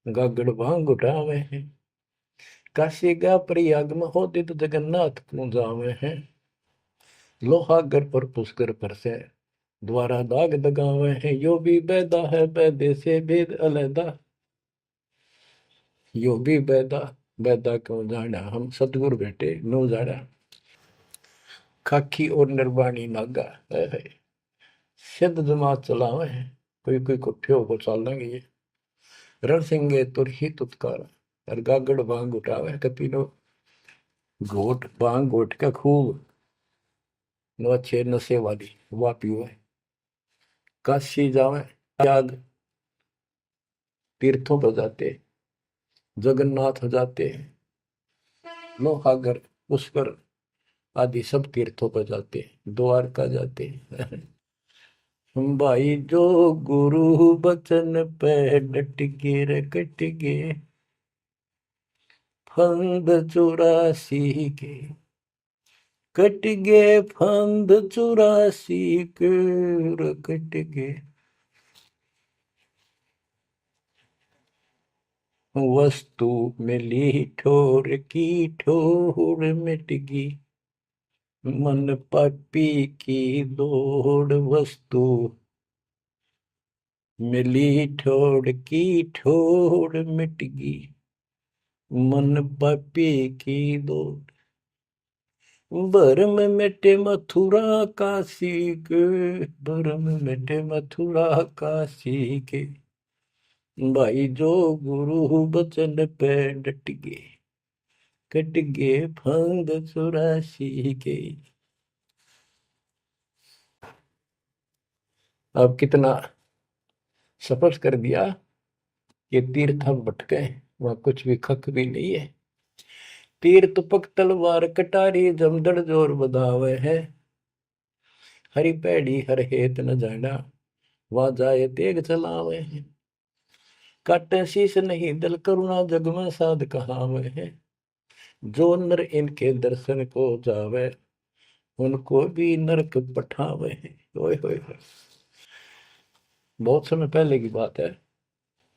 गागड़ भांग उठावे हैं। काशी गा प्रयाग में होदित जगन्नाथ क्यों जावे हैं, लोहागर पर पुष्कर पर से द्वारा दाग दगावे हैं। यो भी बैदा है बैदे से भेद अलैदा, यो भी बैदा, बैदा क्यों जाना हम सतगुरु बैठे नो जाना। खाकी और निर्वाणी नागा है, सिद्ध जमात चलावे हैं, कोई कोई कुठ्ठियों को चाल लेंगे ये। रण सिंगे तुरही तुतकार, और गागड़ भांग उठावे कतीनो, घोट भांग घोट का खूब नो अच्छे नशे वाली वा पीवे। काशी जावे, त्याग तीर्थों पर जाते, जगन्नाथ हो जाते, लोहागर पुष्कर आदि सब तीर्थों पर जाते, द्वारका जाते। भाई जो गुरु बचन पे डट के रे कट गए फंद 84 के, कट गए फंद 84 के रे कट गए। वस्तु मिली ठोर की ठोर मिट गई, मन पापी की दौड़। वस्तु मिली ठोर की ठोर मिट गई, मन पापी की दौड़। भरम मिटे मथुरा काशी के, भरम मिटे मथुरा काशी के। भाई जो गुरु बचन पे डट गए, कट गए फंद 84 के। अब कितना सफर कर दिया, ये तीर्थ हम भटके, वहां कुछ भी खक भी नहीं है। तीर तुपक तलवार कटारी जमदड़ जोर बधावे है, हरी पैड़ी हर हेत न जाना, वहां जाए तेग चलावे है। काटे शीश नहीं दल करुणा जग में साध कहावे है, जो नर इनके दर्शन को जावे, उनको भी नरक पठावे है। ओए होए होए। बहुत समय पहले की बात है,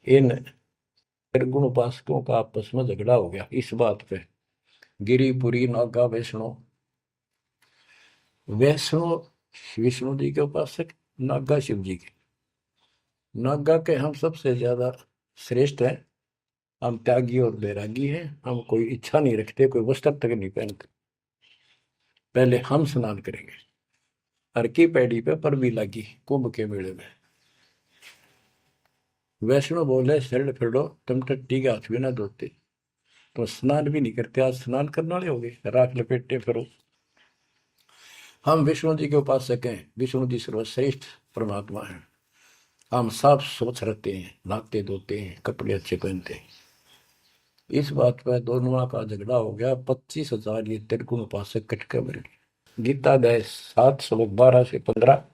इन निर्गुण उपासकों का आपस में झगड़ा हो गया इस बात पे। गिरिपुरी नागा वैष्णो, वैष्णो विष्णु जी के उपासक, नागा शिव जी के। नागा के हम सबसे ज्यादा श्रेष्ठ हैं, हम त्यागी और बैरागी हैं, हम कोई इच्छा नहीं रखते, कोई वस्त्र तक नहीं पहनते। पहले हम स्नान करेंगे। हर की पैड़ी पे पर भी लगी कुंभ के मेले में। वैष्णो बोले शरण फिरो, तुम टट्टी के हाथ भी ना धोते, तो स्नान भी नहीं करते, आज स्नान करने वाले हो गए, राख लपेटे फिरो। हम विष्णु जी के उपासक हैं, विष्णु जी सर्वश्रेष्ठ परमात्मा है। हम साफ स्वच्छ रहते हैं, नहाते धोते हैं, कपड़े अच्छे पहनते हैं। इस बात पर दोनों का झगड़ा हो गया। 25,000 ये त्रिगुण उपासक कटके मर गए। गीता अध्याय 7 श्लोक 12 से 15,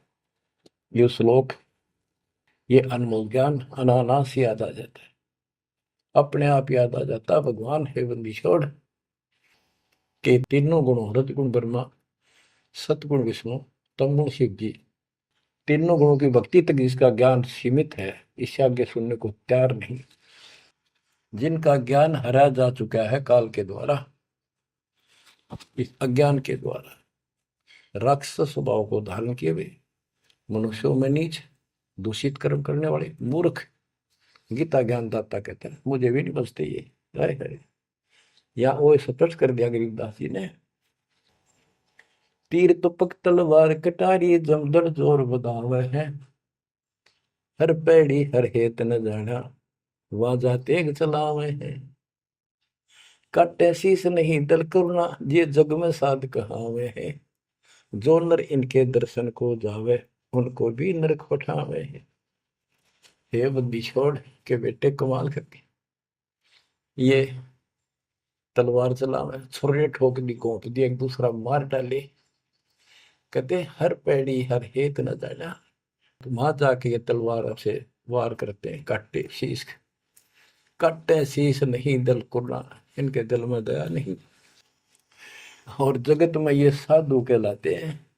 ये श्लोक, ये अनमोल ज्ञान अनायास याद आ जाता है, अपने आप याद आ जाता। भगवान है बंदी छोड़ के तीनों गुणों, रजगुण ब्रह्मा, सतगुण विष्णु, तमगुण शिव जी, तीनों गुणों की भक्ति तक जिसका ज्ञान सीमित है, इससे आगे सुनने को तैयार नहीं। जिनका ज्ञान हरा जा चुका है काल के द्वारा, इस अज्ञान के द्वारा, राक्षस स्वभाव को धारण किए हुए, मनुष्यों में नीच, दूषित कर्म करने वाले मूर्ख, गीता ज्ञानदाता कहते हैं, मुझे भी नहीं बचते ये। हाय हाय, या वो स्पष्ट कर दिया गरीबदास जी ने। तीर तुपक तलवार कटारी जमदड़ जोर बधावे है, हर पैड़ी हर हेत न जाना, वाजा तेग चलावे है। काटे शीस नहीं दल करुणा, ये जग में साध कहावे है, जो नर इनके दर्शन को जावे, उनको भी नरक पठावे है। हे बंदी छोड़ के बेटे कमाल करके ये तलवार चलावे, छुरे ठोक दी, घोंप दी, एक दूसरा मार डाले। कहते हर पैड़ी हर हेत न जाना, तो वहां जाके ये तलवार से वार करते हैं, काटे शीश, काटे शीश नहीं दल कुर्ना, इनके दिल में दया नहीं। और जगत में ये साधु कहलाते हैं,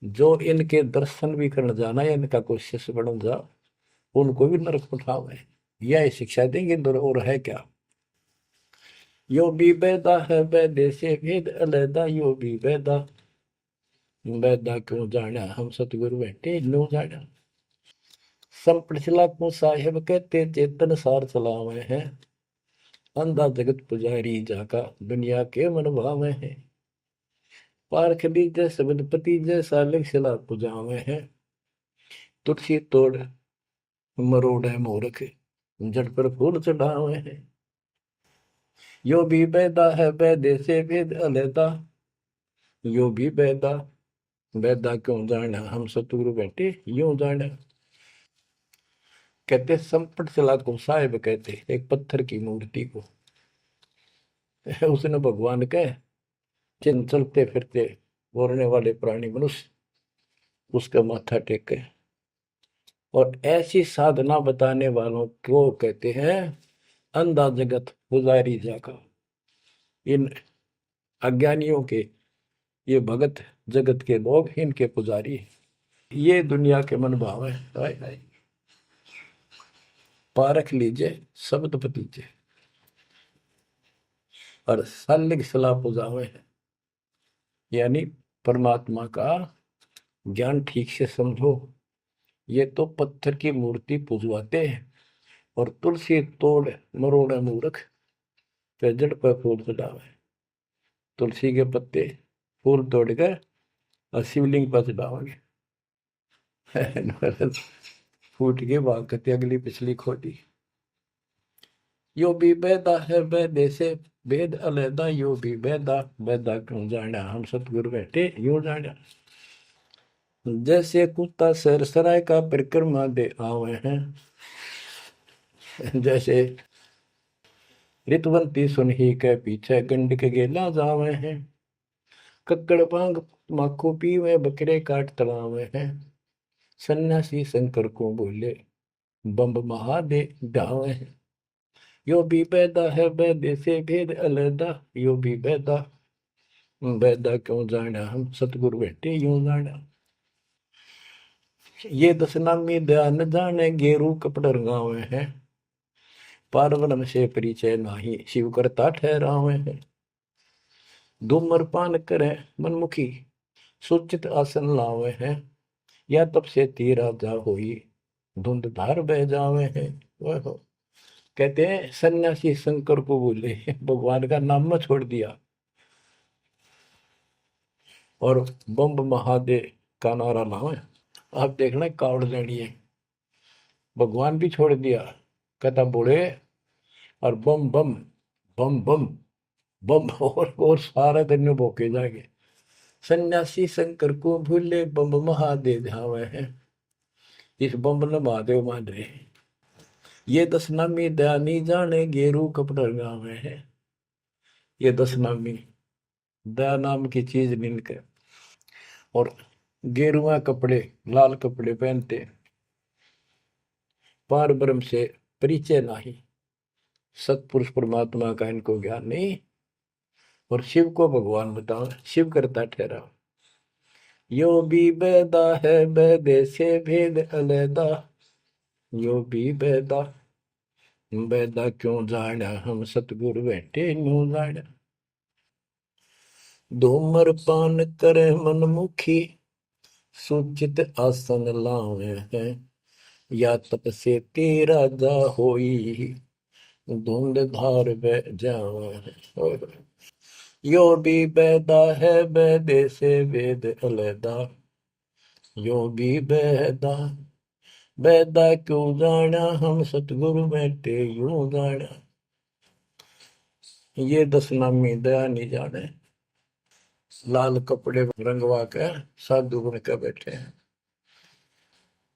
जो इनके दर्शन भी करने जाना या इनका कोई शिष्य बन जा, उनको भी नरक उठावे। यह शिक्षा देंगे और है क्या। यो भी बैदा है बैदे से भेद अलैदा, यो भी बैदा, बैदा क्यों जाना हम सतगुरु बैठे नो जाना। संपट चला को साहेब कहते चेतन सार चलावे हैं, अंधा जगत पुजारी जाका दुनिया के मन भावे हैं। पारख दीजय शब्द पति जैसा लिख सिला पुजावे हैं, तुलसी तोड़ मरोड़े मूर्ख, जड़ पर फूल चढ़ावे हैं। यो भी बैदा है बैदे से भेद अलैदा, यो भी बैदा, बैदा क्यों जाना हम सतगुरु बैठे यूं जाना। कहते संपट चला को साहेब कहते एक पत्थर की मूर्ति को, उसने भगवान कहे, जिन चलते फिरते बोलने वाले प्राणी मनुष्य, उसका माथा टेके। और ऐसी साधना बताने वालों को कहते हैं अंधा जगत पुजारी जाका। इन अज्ञानियों के ये भगत जगत के लोग इनके पुजारी हैं। ये दुनिया के मन भाव है। हाय हाय, पारख लीजिए शब्द पतीजे और सालिग सलाह पुजावे है। यानी परमात्मा का ज्ञान ठीक से समझो। ये तो पत्थर की मूर्ति पुजवाते हैं और तुलसी तोड़ मरोड़े मूर्ख पे जड़ पर फूल चढ़ावे। तुलसी के पत्ते फूल तोड़कर और शिवलिंग पर चढ़ाओगे। फूट के भाग करते अगली पिछली खोटी। यो भी बेदा है बेदे से भेद अलैदा, यो भी बेदा बेदा क्यों जाना हम सतगुरु बैठे यूं जाना। जैसे कुत्ता सरसराय का परिक्रमा दे आवे हैं, जैसे रितवंती सुनही के पीछे गंड के गेला जावे हैं। कक्कड़ भांग माखो पीवे बकरे काट तलावे हैं। सन्यासी शंकर को बोले बम्ब महादे ढावे हैं। यो भी बैदा है बैदे से भेद अलैदा, यो भी बैदा बैदा क्यों जाना हम सतगुरु बैठे यूं जाना। ये दशनामी ध्यान जाने गेरू कपड़ रंगावे हैं। पारब्रह्म से परिचय नाही शिव करता ठहरावे हैं। धूम्रपान करे मनमुखी सुचित आसन लावे हैं। या तब से तीरा जा होई धुंध धार बह जावे हैं। वह कहते हैं सन्यासी शंकर को बोले भगवान का नाम में छोड़ दिया और बम्ब महादेव का नारा लावे। आप देखना कावड़ लेनी है, भगवान भी छोड़ दिया, कहता बोले और बम बम बम बम बम और सारा दिन में भोके जाएंगे। सन्यासी शंकर को भूले बम महादेव ध्यावे हैं। इस बम ने महादेव मान रहे। ये दशनामी दयानी जाने गेरू कपड़ गावे हैं। ये दशनामी दया नाम की चीज मिलकर और गेरुआ कपड़े लाल कपड़े पहनते। पार ब्रह्म से परिचय नहीं, सतपुरुष परमात्मा का इनको ज्ञान नहीं और शिव को भगवान बताओ शिव करता ठहरा। यो भी बैदा है बैदे से भेद अलैदा, यो भी बैदा बैदा क्यों जाना हम सतगुरु बैठे न्यू जाना। धूमर पान करे मनमुखी सुचित आसन लावे हैं। या तप से तेरा जा होई धुंध धार बह जावे। यो भी बैदा है बैदे से वेद अलैदा, यो भी बैदा बैदा क्यों जाना हम सतगुरु बैठे यूं जाना। ये दशनामी दया नहीं जाने, लाल कपड़े रंगवा के साधु बन के बैठे हैं।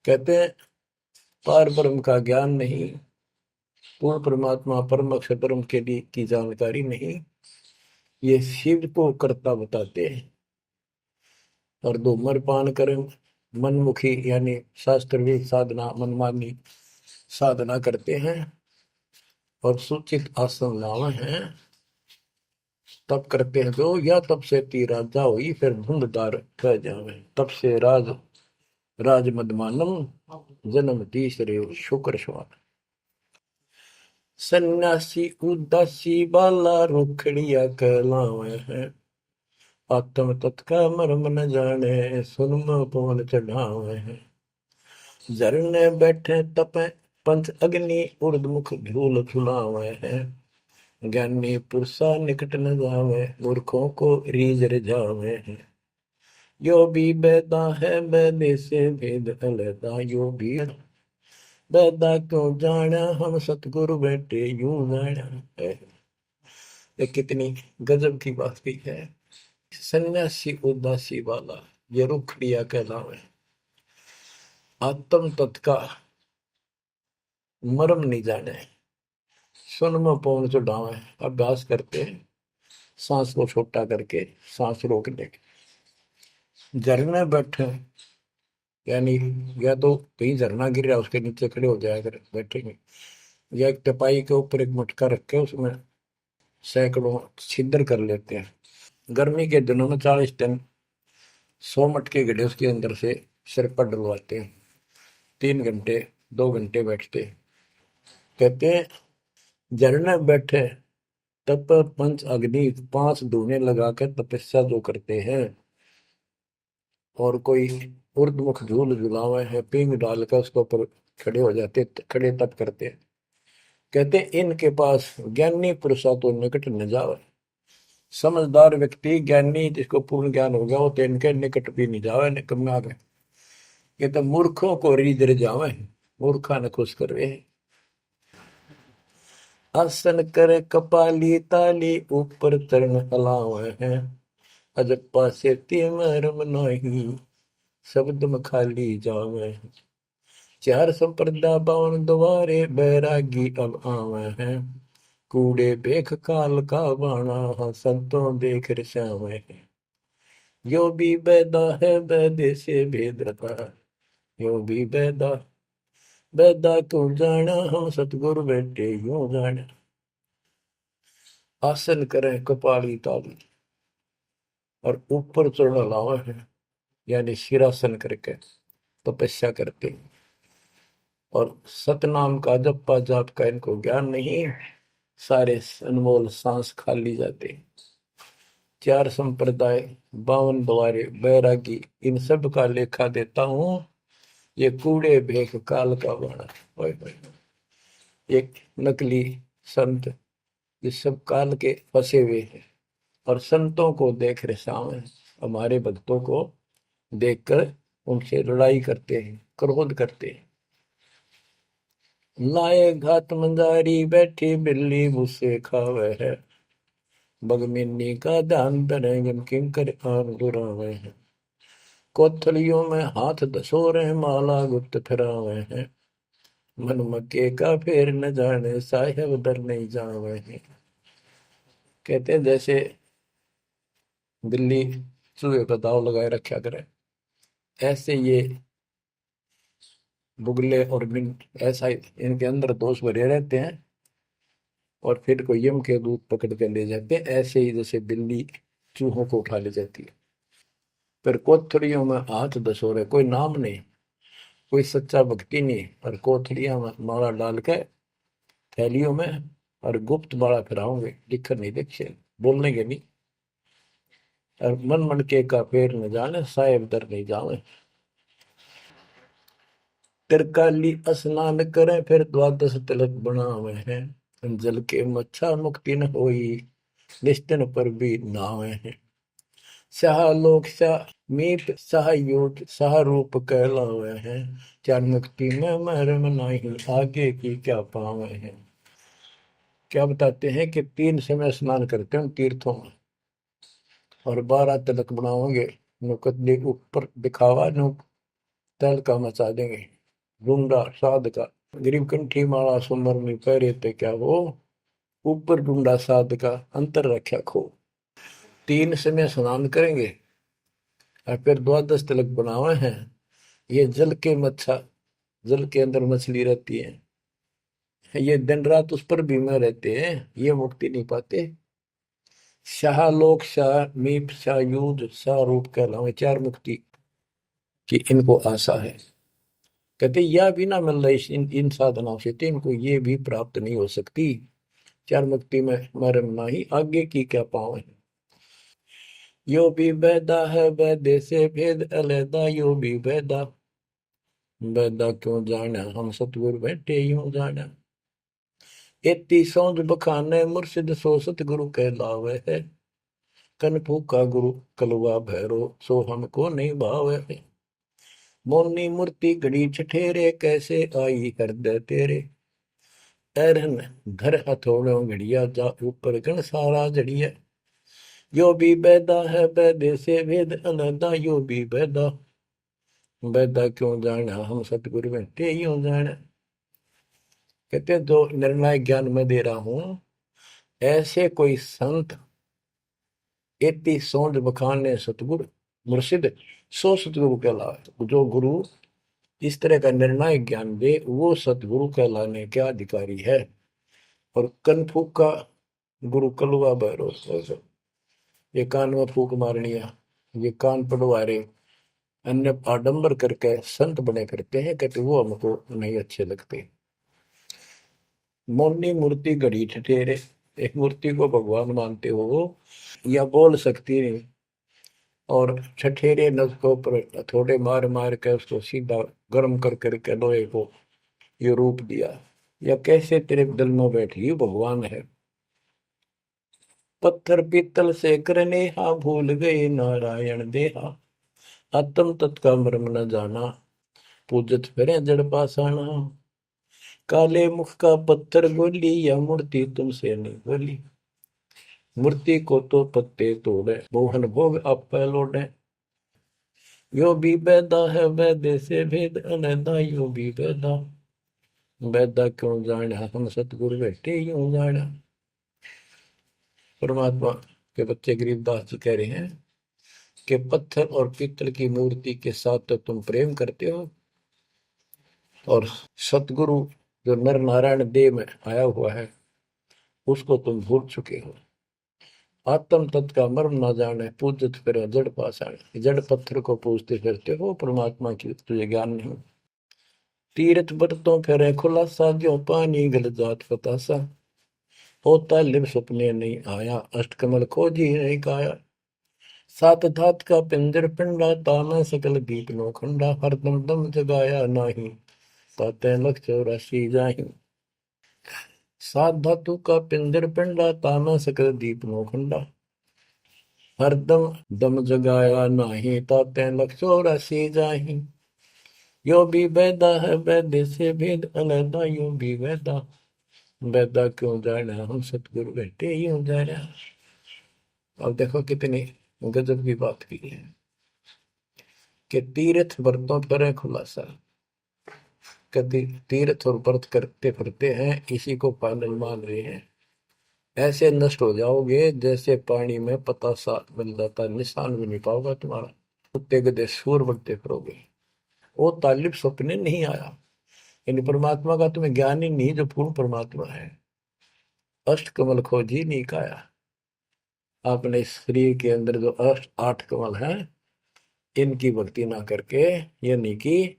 कहते हैं पार ब्रह्म का ज्ञान नहीं, पूर्ण परमात्मा परम अक्षर ब्रह्म के लिए की जानकारी नहीं, ये शिव को करता बताते हैं। और धूम्रपान करें मनमुखी यानी शास्त्र साधना मनमानी साधना करते हैं और सूचित आसन लावे हैं। तब करते हैं जो या तब से तीरा जाओ ही फिर धुंधदार कह जावे। तब से राज मदमानम जन्म तीसरे शुक्र श्वान। सन्यासी उदासी बाला रुखड़िया कहलावे हैं। आत्म तत्का मर्म न जाने सुन पवन चढ़ावे हैं। झरने बैठे तपे पंच अग्नि उर्दमुख झूल झुलावे हैं। ज्ञानी पुरुषा निकट न जावे मूर्खों को रीझ रिझावे हैं। यो भी बैदा है बैदे से भेद अलैदा, यो भी बैदा क्यों जाना हम सतगुरु बैठे यूं जाना है। ये कितनी गजब की बात भी है। सन्यासी उदासी वाला ये रुखड़िया कहलावे। आत्म तत्व का मर्म नहीं जाने सुन में पौन चढ़ावे। अभ्यास करते हैं सांस को छोटा करके सांस रोकने के। झरने बैठे यानी या तो कहीं झरना गिर रहा है उसके नीचे खड़े हो जाया कर बैठेंगे, या एक टपाई के ऊपर एक मटका रख के उसमें सैकड़ों छिद्र कर लेते हैं। गर्मी के दिनों में 40 दिन 100 मटके गड्ढे उसके अंदर से सिर पर डलवाते हैं। 3 घंटे 2 घंटे बैठते हैं। कहते हैं झरने बैठे तप पंच अग्नि 5 धूने लगा कर तपस्या जो करते हैं, और कोई उर्दमुख झूल झुलावे है पींग डालकर उसके ऊपर खड़े हो जाते, खड़े तप करते हैं। कहते इनके पास ज्ञानी पुरुषा तो निकट न जावे। समझदार व्यक्ति ज्ञानी जिसको पूर्ण ज्ञान हो गया वो तो इनके निकट भी नहीं जावे, निकम में आ गए। ये तो मूर्खों को रीझ जावे, मूर्खा ने खुश करवे। आसन करे कपाली ताली ऊपर चरण हलावे है, अजप्पा से मरम नहीं शब्द में खाली जावे। चार संप्रदा बावन द्वारे बैरागी अब आवे हैं, कूड़े बेख काल का बाणा संतों देख रसावे हैं। यो भी बैदा है बैदे से भेद रता, यो भी बैदा बैदा क्यों जाना हम सतगुरु बैठे यूं जाना। आसन करें कपाली ताली और ऊपर चढ़ लावा है, यानी सिरासन करके तपस्या करते, और सतनाम का जप्पा जाप का इनको ज्ञान नहीं, सारे अनमोल सांस खाली जाते। चार संप्रदाय 52 द्वारे बैरागी इन सब का लेखा देता हूं, ये कूड़े भेख काल का बाणा। ओए होए, एक नकली संत ये सब काल के फंसे हुए हैं, और संतों को देख रहे सामने, हमारे भक्तों को देखकर उनसे लड़ाई करते हैं, क्रोध करते हैं। लाए घात मंदारी बैठी बिल्ली भूसे खावे है, बगमिन्नी का ध्यान धरे किंकर आन दुरावे हैं। कोथलियों में हाथ दसोरे माला गुप्त फिरावे हैं, मन मक्के का फेर न जाने साहेब दर नहीं जावे हैं। कहते हैं जैसे बिल्ली चूहे पर दाव लगाए रखा करे, ऐसे ये बुगले और मिंट ऐसा इनके अंदर दोष भरे रहते हैं, और फिर कोई यम के दूत पकड़ के ले जाते हैं, ऐसे ही जैसे बिल्ली चूहों को उठा ले जाती है। फिर कोथड़ियों में हाथ दसोरे, कोई नाम नहीं, कोई सच्चा भक्ति नहीं, और कोथड़ियां में माला डाल के थैलियों में, और गुप्त माला फिराओगे, लिखकर नहीं देखे, बोलने के नहीं। और मन मन के का पेड़ न जाने साहेब दर नहीं जावे। तिरकाली स्नान करें फिर द्वादश तिलक बनावे हैं, जल के मच्छा मुक्ति न होई निश्चन पर भी नावे हैं। शाह लोक शाह मीत शाह योग शाह रूप कहलावे हैं, चार मुक्ति में महरम नहीं आगे की क्या पावे हैं। क्या बताते हैं कि 3 समय स्नान करते हैं तीर्थों में, और 12 तिलक बनाओगे, नुकदली ऊपर दिखावा नु तल का मचा देंगे, रूंडा साध का गरीब कंठी माला सुमर में पैरे ते क्या वो, ऊपर डूंडा साध का अंतर रख्या खो। 3 समय स्नान करेंगे और फिर द्वादश तिलक बनावे हैं। ये जल के मच्छा, जल के अंदर मछली रहती है, ये दिन रात उस पर बीमा रहते हैं, ये मुक्ति नहीं पाते। शाह लोक शाह मीप शाह युद्ध शाह रूप कहलावे, 4 मुक्ति की इनको आशा है। कहते यह भी ना मिल रही इन साधनाओं से, तो इनको ये भी प्राप्त नहीं हो सकती। 4 मुक्ति में मरम नहीं आगे की क्या पावे। यो भी बैदा है बैदे से भेद अलैदा, यो भी बैदा बैदा क्यों जाना हम सतगुरु बैठे यूं जाना। एती सौंद बखाने मुर्शिद सो सतगुरु कहलावे है, कन फूका गुरु कलवा भैरो सो हमको नहीं भावे है। मोनी मूर्ति घड़ी ठठेरे कैसे आई हृदय तेरे, ऐरन घर हथौड़ों घड़िया जा ऊपर गण सारा जड़िया। यो भी बैदा है बैदे से भेद अलैदा, यो भी बैदा बैदा क्यों जाना हम सतगुरु बैठे यूं जाना। कहते हैं जो निर्णायक ज्ञान में दे रहा हूं, ऐसे कोई संत एती सौंद बखाने सतगुरु मुर्शिद सो सतगुरु कहलाए। जो गुरु इस तरह का निर्णायक ज्ञान दे वो सतगुरु कहलाने के अधिकारी है। और कनफूक का गुरु कलुआ भैरव, ये कान में फूक मारनिया, ये कान पड़वा रहे, अन्य आडंबर करके संत बने करते हैं, कहते वो हमको नहीं अच्छे लगते। मौनी मूर्ति घड़ी ठठेरे, एक मूर्ति को भगवान मानते हो या बोल सकती नहीं, और ठठेरे नस को पर थोड़े मार मार के उसको सीधा गर्म कर करके लोहे को ये रूप दिया, या कैसे तेरे दिल में बैठी भगवान है। पत्थर पीतल से करने हा, भूल गए नारायण देहा, आत्म तत्का मर्म न जाना, पूजत फिरे जड़ पासाना। काले मुख का पत्थर बोली, या मूर्ति तुमसे नहीं बोली, मूर्ति को तो पत्ते तोड़े, मोहन भोग आप लौटे। यो भी बैदा है वैदे से भेद अनैदा, यो भी बैदा बैदा क्यों जाना, हम सतगुरु बैठे यूं जाना। परमात्मा के बच्चे गरीबदास जी कह रहे हैं कि पत्थर और पीतल की मूर्ति के साथ तो तुम प्रेम करते हो, और सतगुरु जो नर नारायण देह में आया हुआ है उसको तुम भूल चुके हो। आत्म तत्व का मर्म ना जाने, पूजत फिर जड़ पाषाण, जड़ पत्थर को पूजते फिरते हो, परमात्मा की तुझे ज्ञान नहीं। तीर्थ बरतों फिर खुलासा, जो पानी गल जात फतासा, होता लिव सपने नहीं आया, अष्टकमल खोजी नहीं काया। सात धात का पिंजर पिंडा, ताना सकल दीप नो खंडा, हरदम दम जगाया नाही, ताते लख 84 जाहि। सात धातु का पिंजर पिंडा, ताना सकल दीप नो खंडा, हरदम दम जगाया नाही, ताते लख 84 जाहि। यो भी वैदा है वैद्य से भेद अलैदा, यो भी वैदा वैदा क्यों जाना, हम सतगुरु बैठे यूं जाना। अब देखो कितनी गजब की बात की है कि तीर्थ व्रतों पर खुलासा, कभी तीर्थ और व्रत करते फिरते हैं, इसी को पालन मान रहे हैं। ऐसे नष्ट हो जाओगे जैसे पानी में पता सा बन जाता, निशान भी नहीं पाओगे तुम्हारा, कुत्ते गधे सूर बनते फिरोगे। वो तालिब सपने नहीं आया, यानी परमात्मा का तुम्हें ज्ञान ही नहीं जो पूर्ण परमात्मा है। अष्ट कमल खोजी नहीं काया, आपने इस शरीर के अंदर जो अष्ट 8 कमल हैं इनकी भक्ति ना करके ये नहीं की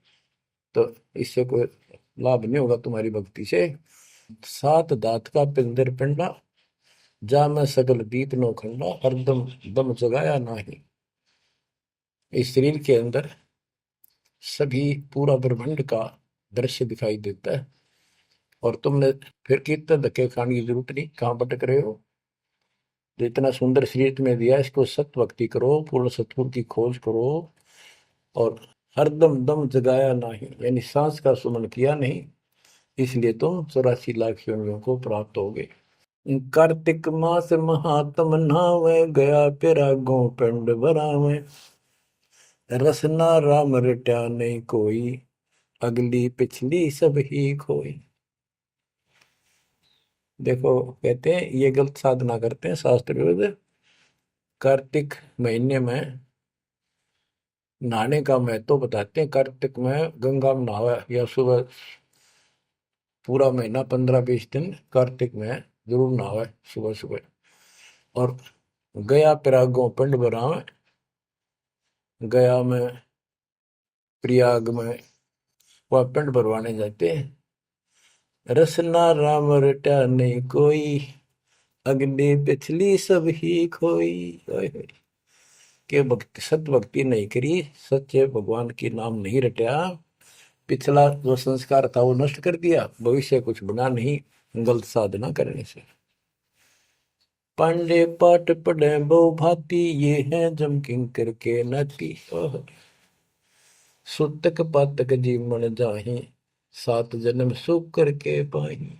तो इससे कोई लाभ नहीं होगा तुम्हारी भक्ति से। सात दात का पिंदर पिंडा, जा मैं सकल दीप नो खंडा, हरदम दम जगाया नाही। इस शरीर के अंदर सभी पूरा ब्रह्मांड का दृश्य दिखाई देता है, और तुमने फिर कीर्तन धक्के खाने की जरूरत नहीं, कहाँ भटक रहे हो। जो इतना सुंदर शरीर तुम्हें दिया, इसको सत भक्ति करो, पूर्ण सतगुरु की खोज करो, और हरदम दम जगाया नहीं, यानी सांस का सुमन किया नहीं, इसलिए तुम 84 लाख योनियों को प्राप्त हो गए। कार्तिक मास महात्म नहावे, गया पिरागो पिंड भरावे, रसना राम रट्या नहीं कोई, अगली पिछली सब ही खोई। देखो कहते हैं ये गलत साधना करते हैं शास्त्र विरुद्ध। कार्तिक महीने में नहाने का महत्व बताते हैं। कार्तिक में गंगा में नहावा, या सुबह पूरा महीना 15-20 दिन कार्तिक में जरूर नहावे सुबह सुबह। और गया प्रयागों पिंड भरावे, गया में प्रयाग में वह पिंड भरवाने जाते हैं। रसना राम रटा नहीं कोई, अगली पिछली सब ही खोई। के भक्ति सत भक्ति नहीं करी, सच्चे भगवान की नाम नहीं रटा, पिछला जो संस्कार था वो नष्ट कर दिया, भविष्य कुछ बना नहीं गलत साधना करने से। पांडे पाठ पढ़े बहु भांति, ये है जम किंकर के नाती। सुतक पातक जीवन जाहि, 7 जन्म सुख करके पाही।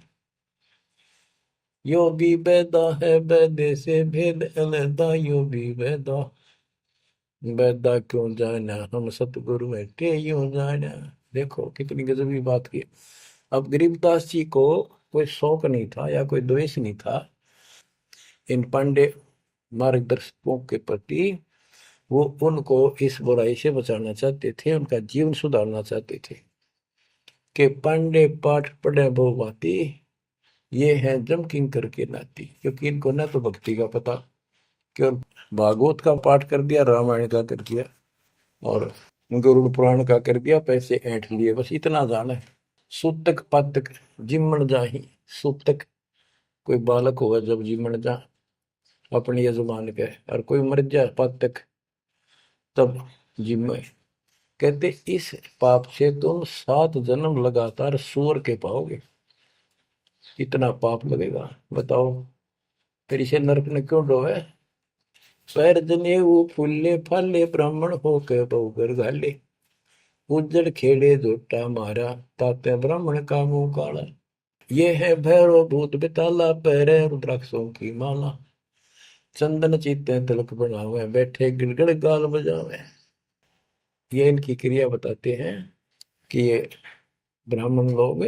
यो भी बैदा है बैदे से भेद अलैदा, यो भी बैदा बैदा क्यों जाना, हम सतगुरु बैठे यूं जाना। देखो कितनी गजबी बात की। अब गरीबदास जी को कोई शौक नहीं था या कोई द्वेष नहीं था इन पांडे मार्गदर्शकों के प्रति, वो उनको इस बुराई से बचाना चाहते थे, उनका जीवन सुधारना चाहते थे कि पांडे पाठ पढ़े बहु भांति, ये है जम किंकर के नाती। क्योंकि इनको ना तो भक्ति का पता, केवल भागवत का पाठ कर दिया, रामायण का कर दिया और गरुड़ पुराण का कर दिया, पैसे ऐंठ लिए, बस इतना जाना है। सूतक पातक जिमण जाही। सूतक कोई बालक होगा जब जिमण जा अपने यजमान के, और कोई मर जाए पातक तब जिम। कहते इस पाप से तुम 7 जन्म लगातार सूअर के पाओगे। इतना पाप लगेगा, बताओ। फिर इसे नरक ने क्यों डोवे? पैर जने वो फूले फाले ब्राह्मण हो के बहुगर घाले, उज्जड़ खेड़े झोटा मारा, ताते ब्राह्मण का मुंह काला। ये है भैरव भूत बेताला, पैरे रुद्राक्षों की माला, चंदन चीते तिलक बनावे, बैठे गिड़गड़ गाल बजावे। ये इनकी क्रिया बताते हैं कि ये ब्राह्मण लोग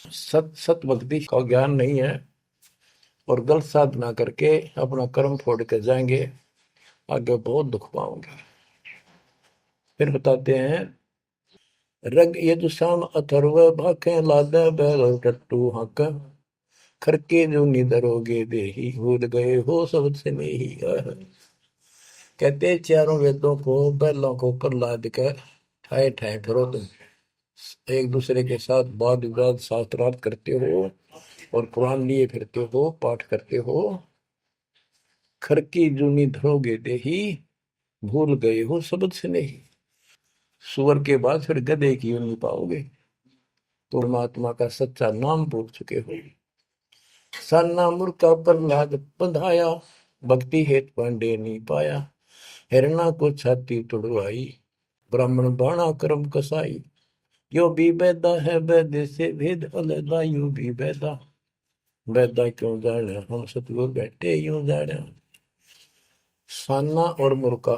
सत भक्ति का ज्ञान नहीं है और गलत साधना करके अपना कर्म फोड़ के जाएंगे, आगे बहुत दुख पाओगे। फिर बताते हैं रग यजुषाम अथर्व भाखे लादे बैल टट्टू हक, खरके जो निधरोगे देही, भूल गए हो सब से नहीं। कहते चारों वेदों को बैलों को ऊपर लाद कर ठाए ठाए फिरो तुम, एक दूसरे के साथ वाद विवाद शास्त्रार्थ करते हो और कुरान लिए फिरते हो, पाठ करते हो। खरकी जूनी धरोगे देही, भूल गए हो सबद से नहीं। सुअर के बाद फिर गधे की यूं नहीं पाओगे, तो परमात्मा का सच्चा नाम भूल चुके हो। सन्ना मुर्का प्रहलाद बंधाया, भक्ति हेत पांडे नहीं पाया, हिरणा को छाती तुड़वाई, ब्राह्मण बाणा कर्म कसाई। यो भी बैदा है वैद्य से भेद अलगा, यूं भी बैदा, बैदा क्यों जाने हम सतगुरु बैठे यूं जाने। सान्ना और मुर्का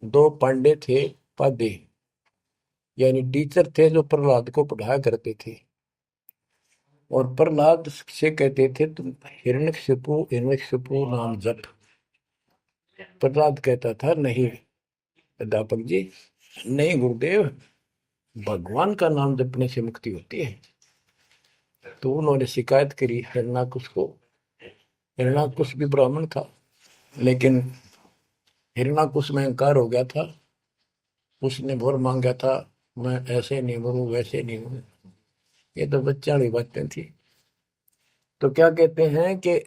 2 पांडे थे, पादे यानी टीचर थे जो प्रहलाद को पढ़ाया करते थे। और प्रहलाद से कहते थे तुम हिरण्यकशिपु नाम जप। प्रहलाद कहता था नहीं अध्यापक जी, नहीं गुरुदेव, भगवान का नाम जपने से मुक्ति होती है। तो उन्होंने शिकायत करी हिरण्याकुश को। हिरण्याकुश भी ब्राह्मण था, लेकिन हिरण्याकुश में अहंकार हो गया था। उसने वर मांगा था, मैं ऐसे नहीं मरूं वैसे नहीं मरूं। ये तो बच्चा वाली बातें थी। तो क्या कहते हैं कि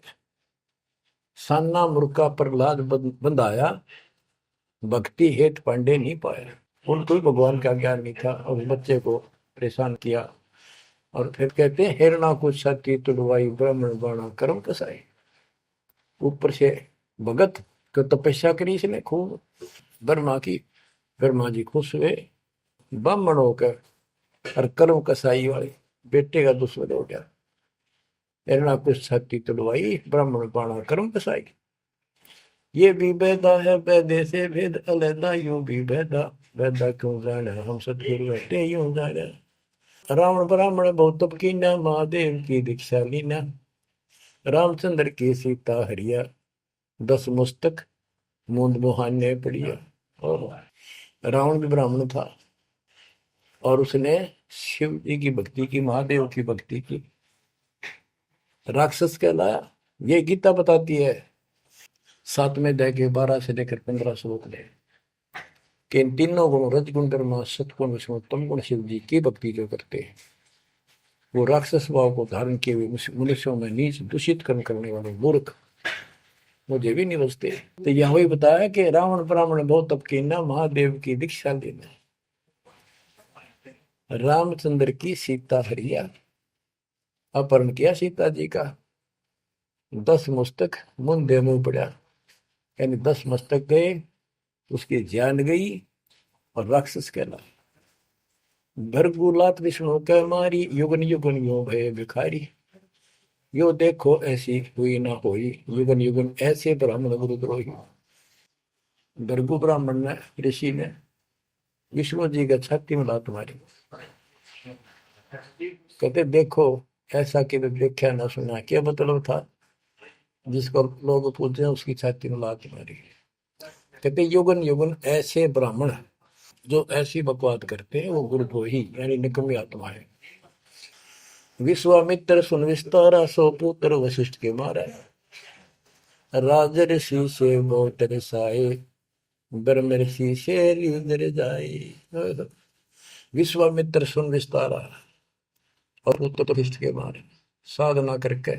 सान्ना मुर्का प्रहलाद बंधाया, भक्ति हेत पांडे नहीं पाया। उनको भी भगवान का ज्ञान नहीं था और उस बच्चे को परेशान किया। और फिर कहते हैं हिरणा को छाती तुड़वाई, ब्राह्मण बाणा कर्म कसाई। ऊपर से भगत को तपस्या करी इसने खूब ब्रह्मा की, ब्रह्मा जी खुश हुए, ब्राह्मण होकर और कर्म कसाई वाले बेटे का दुश्मन हो गया। हिरणा को छाती तुड़वाई, ब्राह्मण बाणा कर्म कसाई। ये भी बैदा है बैदे से भेद अलैदा, यूं भी बैदा, बैदा क्यों जाने हम सतगुरु बैठे यूं जाने। रावण ब्राह्मण बहुत तप कीना, महादेव की दीक्षा लीना, रामचंद्र की सीता हरिया, 10 मुस्तक मूंद मुहाने पड़िया। और रावण भी ब्राह्मण था और उसने शिव जी की भक्ति की, महादेव की भक्ति की, राक्षस कहलाया। ये गीता बताती है 7वें अध्याय के 12 से लेकर 15 श्लोक में कि इन तीनों गुण रजगुण कर्म सतगुण विष्णु तम गुण शिव जी की भक्ति जो करते हैं वो राक्षस भाव को धारण किए हुए मनुष्यों में नीच दूषित कर्म करने वाले मूर्ख मुझे भी नहीं बचते। तो यह वही बताया कि रावण ब्राह्मण बहुत तप कीना, महादेव की दीक्षा लेना, रामचंद्र की सीता हरिया, अपहरण किया सीता जी का, 10 मस्तक मुंदे मुंह पड़ा, यानी 10 मस्तक गए, उसकी जान गई और राक्षस कहला। भरगुलात विष्णु कह मारी, युगन युगन यो भय भिखारी, यो देखो ऐसी हुई ना होई, युगन युगन ऐसे ब्राह्मण गुरुद्रोही। भरगु ब्राह्मण ने, ऋषि ने विष्णु जी का छाती में लात मारी। कहते देखो ऐसा कि देखा ना सुना, क्या मतलब था? जिसको लोग पूछते हैं उसकी छाती में लात मारी। कहते युगन युगन ऐसे ब्राह्मण जो ऐसी बकवाद करते हैं वो गुरुद्रोही यानी निकम्मी आत्मा है। विश्वामित्र सुन विस्तारा, सो पुत्र वशिष्ठ के मारा। राजर्षि से बहुत रसाए, ब्रह्म ऋषि से लीन जाए। विश्वामित्र सुन विस्तारा और पुत्र वशिष्ठ के मारे। साधना करके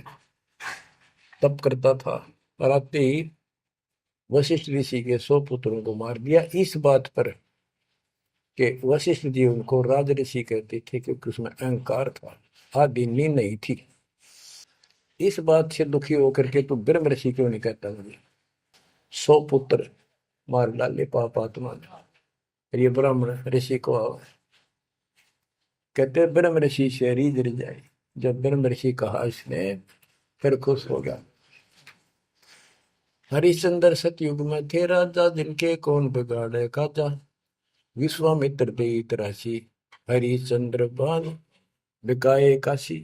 तप करता था और आते ही वशिष्ठ ऋषि के 100 पुत्रों को मार दिया। इस बात पर कि वशिष्ठ जी उनको राज ऋषि कहते थे क्योंकि उसमें अहंकार था, आदि नींद नहीं थी। इस बात से दुखी होकर के तू ब्रह्म ऋषि क्यों नहीं कहता मुझे? 100 पुत्र मार डाले पाप आत्मा ने। ये ब्राह्मण ऋषि को कहते ब्रह्म ऋषि से रीझ जाए। जब ब्रह्म ऋषि कहा इसने फिर खुश हो गया। हरिश्चंद्र सतयुग में थे राजा, जिनके कौन बिगाड़े काजा। विश्वामित्र दे राशि, हरिश्चंद्र बान बिकाए काशी।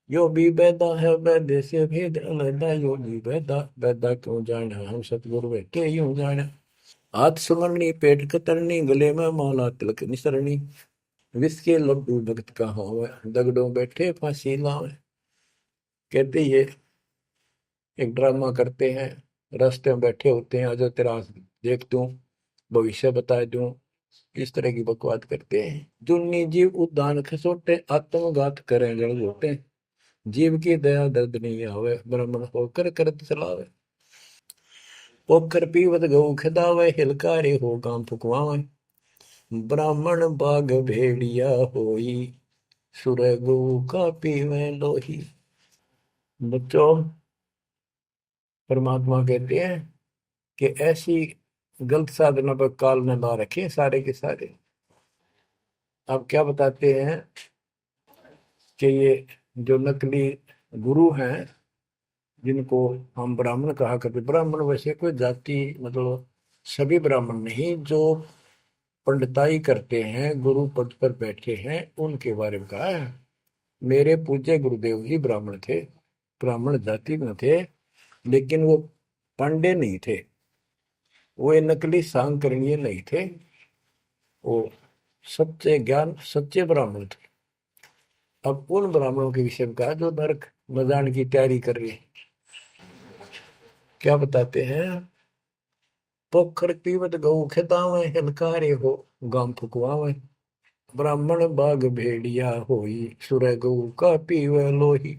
यो भी बैदा है वैद्य से भेद अलैदा, यो भी बैदा बैदा क्यों जाना, हम सतगुरु बैठे यूं जाना। हाथ सुमरनी पेट कतरनी, गले में माला तिलक निसरनी। विष के लड्डू भगत का हो, दगड़ों बैठे फांसी लावे। कहते ये एक ड्रामा करते हैं, रास्ते में बैठे होते हैं, आज तेरा देख दूं, भविष्य बता दूं, इस तरह की बकवाद करते हैं। जुन्नी जीव उद्यान खसोटे, आत्मघात करें जड़ घोटे। जीव की दया दर्द नहीं आवे, ब्राह्मण होकर करत चलावे। पोखर पीवत गऊ खिदावे, हिलकारे हो गांव फुकवावे। ब्राह्मण बाग भेड़िया होई, सुर गऊ का पीवे लोही। बच्चों, परमात्मा कहते हैं कि ऐसी गलत साधना पर काल न ला रखे सारे के सारे। अब क्या बताते हैं कि ये जो नकली गुरु हैं, जिनको हम ब्राह्मण कहा करते, ब्राह्मण वैसे कोई जाति मतलब सभी ब्राह्मण नहीं, जो पंडिताई करते हैं, गुरु पद पर बैठे हैं, उनके बारे में कहा है। मेरे पूज्य गुरुदेव ही ब्राह्मण थे, ब्राह्मण जाति में थे, लेकिन वो पांडे नहीं थे, वो नकली सांकरणीय नहीं थे, वो सच्चे ज्ञान सच्चे ब्राह्मण थे। अब उन ब्राह्मणों के विषय में कहा जो नरक में जाने की तैयारी कर रहे हैं। क्या बताते हैं? पोखर पीवत गऊ खेतावे, हिलकारे हो गांव फुकवावे। ब्राह्मण बाग भेड़िया होई, सुर गऊ का पीवे लोही।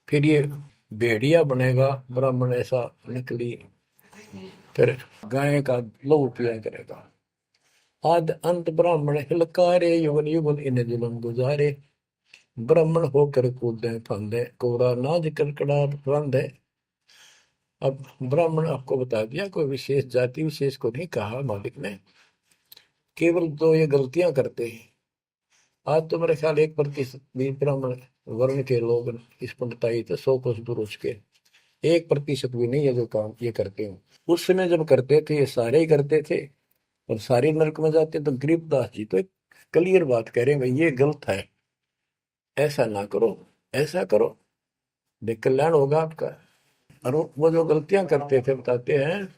फिर ये भेड़िया बनेगा ब्राह्मण, ऐसा निकली, फिर गाय का लहू पिया करेगा। आद अंत ब्राह्मण हिलकारे, युगन युगन इन जुलम गुजारे। ब्राह्मण होकर कूदे फंदे, कोरा नाज कड़कड़ा रंधे। अब ब्राह्मण आपको बता दिया, कोई विशेष जाति विशेष को नहीं कहा मालिक ने, केवल तो ये गलतियां करते हैं। आज तो मेरे ख्याल 1% भी ब्राह्मण वर्ण के लोग इस पंडिताई तो 100 कोस दूर उसके 1% भी नहीं है जो काम ये करते हैं। उस समय जब करते थे ये सारे ही करते थे और सारे नरक में जाते। तो गरीबदास जी तो एक क्लियर बात कह रहे हैं, भाई ये गलत है, ऐसा ना करो, ऐसा करो, देख कल्याण होगा आपका। और वो जो गलतियां करते थे बताते हैं,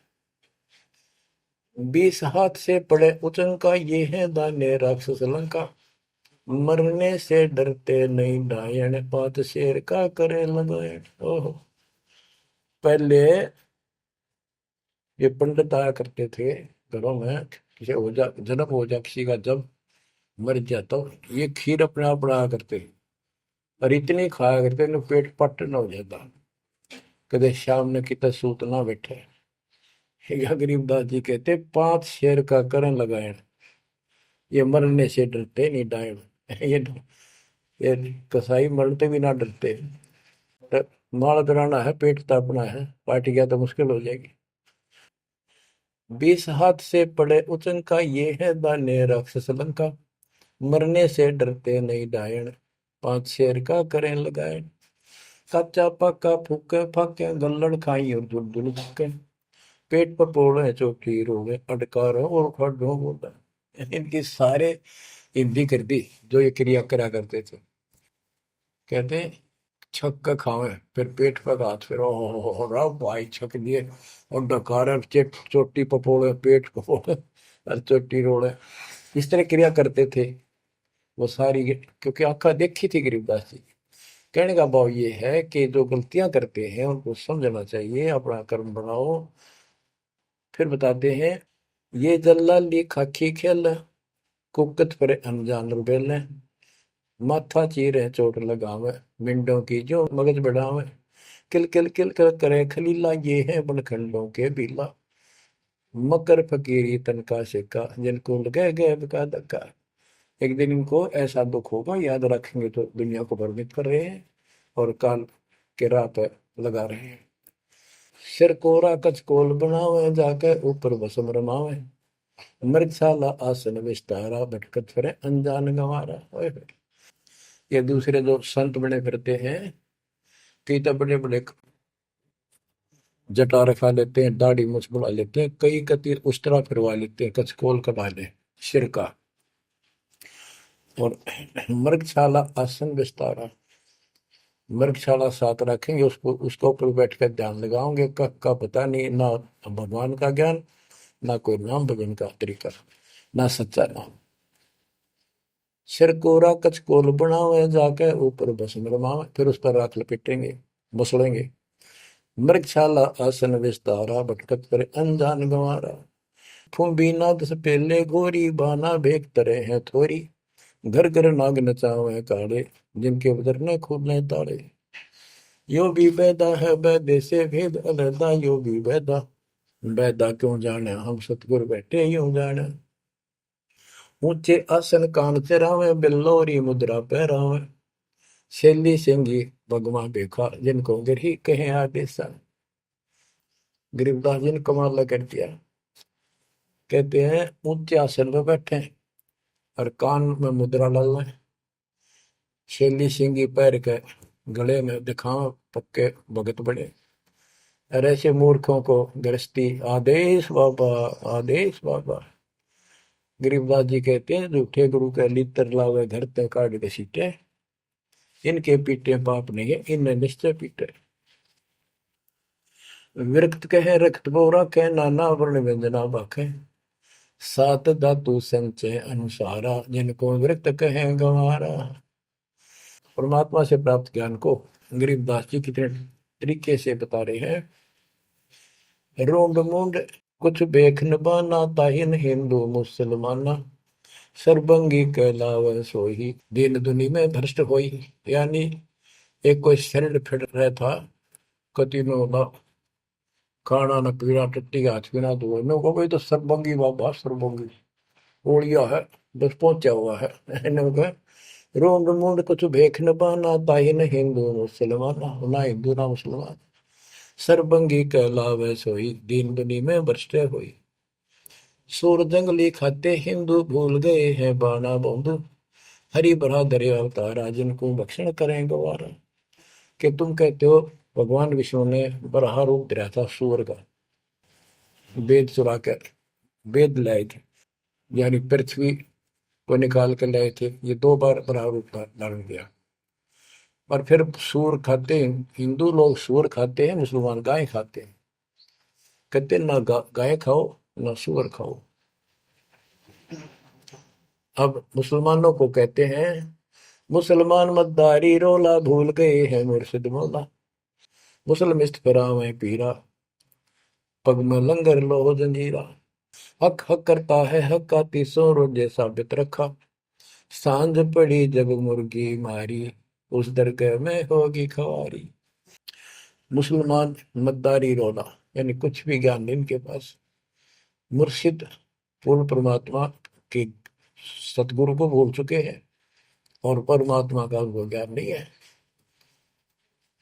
20 हाथ से पड़े उचंका, ये है दाने राक्षस लंका। मरने से डरते नहीं डायन, पात शेर का करे लगाए। ओहो, पहले ये पंडित आया करते थे घरों में, किसी हो जा जन्म हो जा किसी का, जब मर जाता तो ये खीर अपने आप बनाया करते और इतनी खाया करते न पेट पट न हो जाता, कदे शाम ने कितना सूत ना बैठे। या गरीबदास जी कहते 5 शेर का करण लगाए, ये मरने से डरते नहीं डायन। ये कसाई मरते भी ना डरते। माल कराना है, पेट तापना है, पार्टी गया तो मुश्किल हो जाएगी। 20 हाथ से पड़े उचंका, ये है दाने राक्षस लंका। मरने से डरते नहीं डायन, 5 शेर का करें लगाए। कच्चा पक्का फूके फाके, गल्लड़ खाई और दुल दुल फूके। पेट पर पोड़े चौकी रोगे, अटकारो और खड़ो बोला। इनकी सारे हिंदी कर दी जो ये क्रिया करा करते थे। कहते छक के खावे, फिर पेट पे हाथ, फिर ओ रहा भाई छक दिए, और डकार चोटी पपोड़े, पेट पपोड़े और चोटी रोड़े, इस तरह क्रिया करते थे वो सारी, क्योंकि आंखा देखी थी गरीबदास जी। कहने का भाव ये है कि जो गलतियां करते हैं उनको समझना चाहिए, अपना कर्म बनाओ। फिर बताते हैं, ये जल्लाली खाकी खेल, कुकत पर अनजान रुबेल, माथा चीरे चोट लगावे, मिंडों की जो मगज बढ़ावे, किल किल किल कर करे खलीला, ये है बनखंडों के बीला, मकर फकीरी तनका सिक्का, जिनको लगे गए का धक्का। एक दिन इनको ऐसा दुख होगा, याद रखेंगे तो दुनिया को भ्रमित कर रहे हैं और काल के राह पे लगा रहे हैं। सिर कोरा कचकोल बनावे, जाके ऊपर भस्म रमावे, मृगशाला आसन विस्तारा, भटकत फिरे अनजान गंवारा। ये दूसरे जो संत बने फिरते हैं, कई तो बड़े बड़े जटा रखा लेते हैं, दाढ़ी मूछ बढ़ा लेते हैं, कई कति उस्तरा फिरवा लेते हैं, कचकोल कटा ले सिर का, और मृगशाला आसन विस्तारा, मृगशाला साथ रखेंगे, उसको उसके ऊपर बैठ कर ध्यान लगाओगे, का पता नहीं, ना भगवान का ज्ञान, ना कोई नाम भजन का तरीका, ना सच्चा नाम। सिर कोरा कचकोल बनावे, जाके ऊपर भस्म रमावे, फिर उस पर राख लपेटेंगे, बसड़ेंगे। मृगशाला आसन विस्तारा, भटकत करे अनजान गंवारा, फूंबी नाद से पहले गोरी, बाना भेक तरे हैं थोरी, घर घर नाग नचावे काले, जिनके उधर न खुले ताले। यो भी बैदा है बैदे से भेद अलहदा, यो भी बैदा, बैदा क्यों जाने हम सतगुर बैठे यूं जाने। ऊंचे आसन कान चरावे, बिल्लोरी मुद्रा पहरावे, शैली सिंगी भगवा देखा, जिनको गिरही कहे आदेशा। गरीबदास जी ने कमाल कर दिया, कहते हैं ऊंचे आसन पर बैठे और कान में मुद्रा डाल लें, शैली सिंगी पैर के गले में दिखाओ पक्के भगत बड़े, और ऐसे मूर्खों को गृहस्थी आदेश बाबा, आदेश बाबा। गरीबदास जी कहते हैं, झूठे गुरु के लितर लावे, घर ते काट के सीटे, इनके पीटे पाप नहीं है, इन्हें निश्चय पीटे। विरक्त कहे रक्त बोरा के, नाना वर्ण व्यंजना बाखे, सात धातु संचय अनुसारा, जिनको विरक्त कहे गंवारा। परमात्मा से प्राप्त ज्ञान को गरीबदास जी कितने तरीके से बता रहे हैं। रोंड मुंड कुछ बेख न बाना, ताहिन हिंदू मुसलमाना, सरबंगी कहलावे सोही, दीन दुनी में भ्रष्ट होई। यानी एक कोई शरीर फिट रहा था, कति में होगा खाना न पीना, टट्टी हाथ पीना धोए में, वो कोई तो सरबंगी बाबा, सरबंगी ओलिया है, बस पहुंचा हुआ है। इन्होंने रोंड मुंड कुछ भेख न बाना, ताहिन हिंदू मुसलमाना, ना हिंदू ना मुसलमान, सरबंगी कहलावे सोई, दीन दुनी में भ्रष्ट होई। सूर जंगली खाते हिंदू, भूल गए हैं बाना बंधु, हरि भरा दरे अवतारा, जिनको भक्षण करें गवारा। कि तुम कहते हो भगवान विष्णु ने बराह रूप धरा था सूर का, वेद चुरा कर वेद लाए थे, यानी पृथ्वी को निकाल कर लाए थे, ये दो बार बराह रूप धारण किया। और फिर सूर खाते हैं हिंदू लोग, सूर खाते हैं, मुसलमान गाय खाते हैं। कहते ना गाय खाओ ना सूअर खाओ। अब मुसलमानों को कहते हैं, मुसलमान मद्दारी रोला, भूल गए हैं मुर्शिद मौला, मुसलमिस्त फरावे पीरा, पग में लंगर लो जंजीरा। हक हक करता है हक का, तीसों रोजे साबित रखा, सांझ पड़ी जब मुर्गी मारी, उस दरगाह में होगी खवारी। मुसलमान मद्दारी रोला, यानी कुछ भी ज्ञान नहीं इनके पास। मुर्शिद पूर्ण परमात्मा के सतगुरु को भूल चुके हैं और परमात्मा का उनको ज्ञान नहीं है।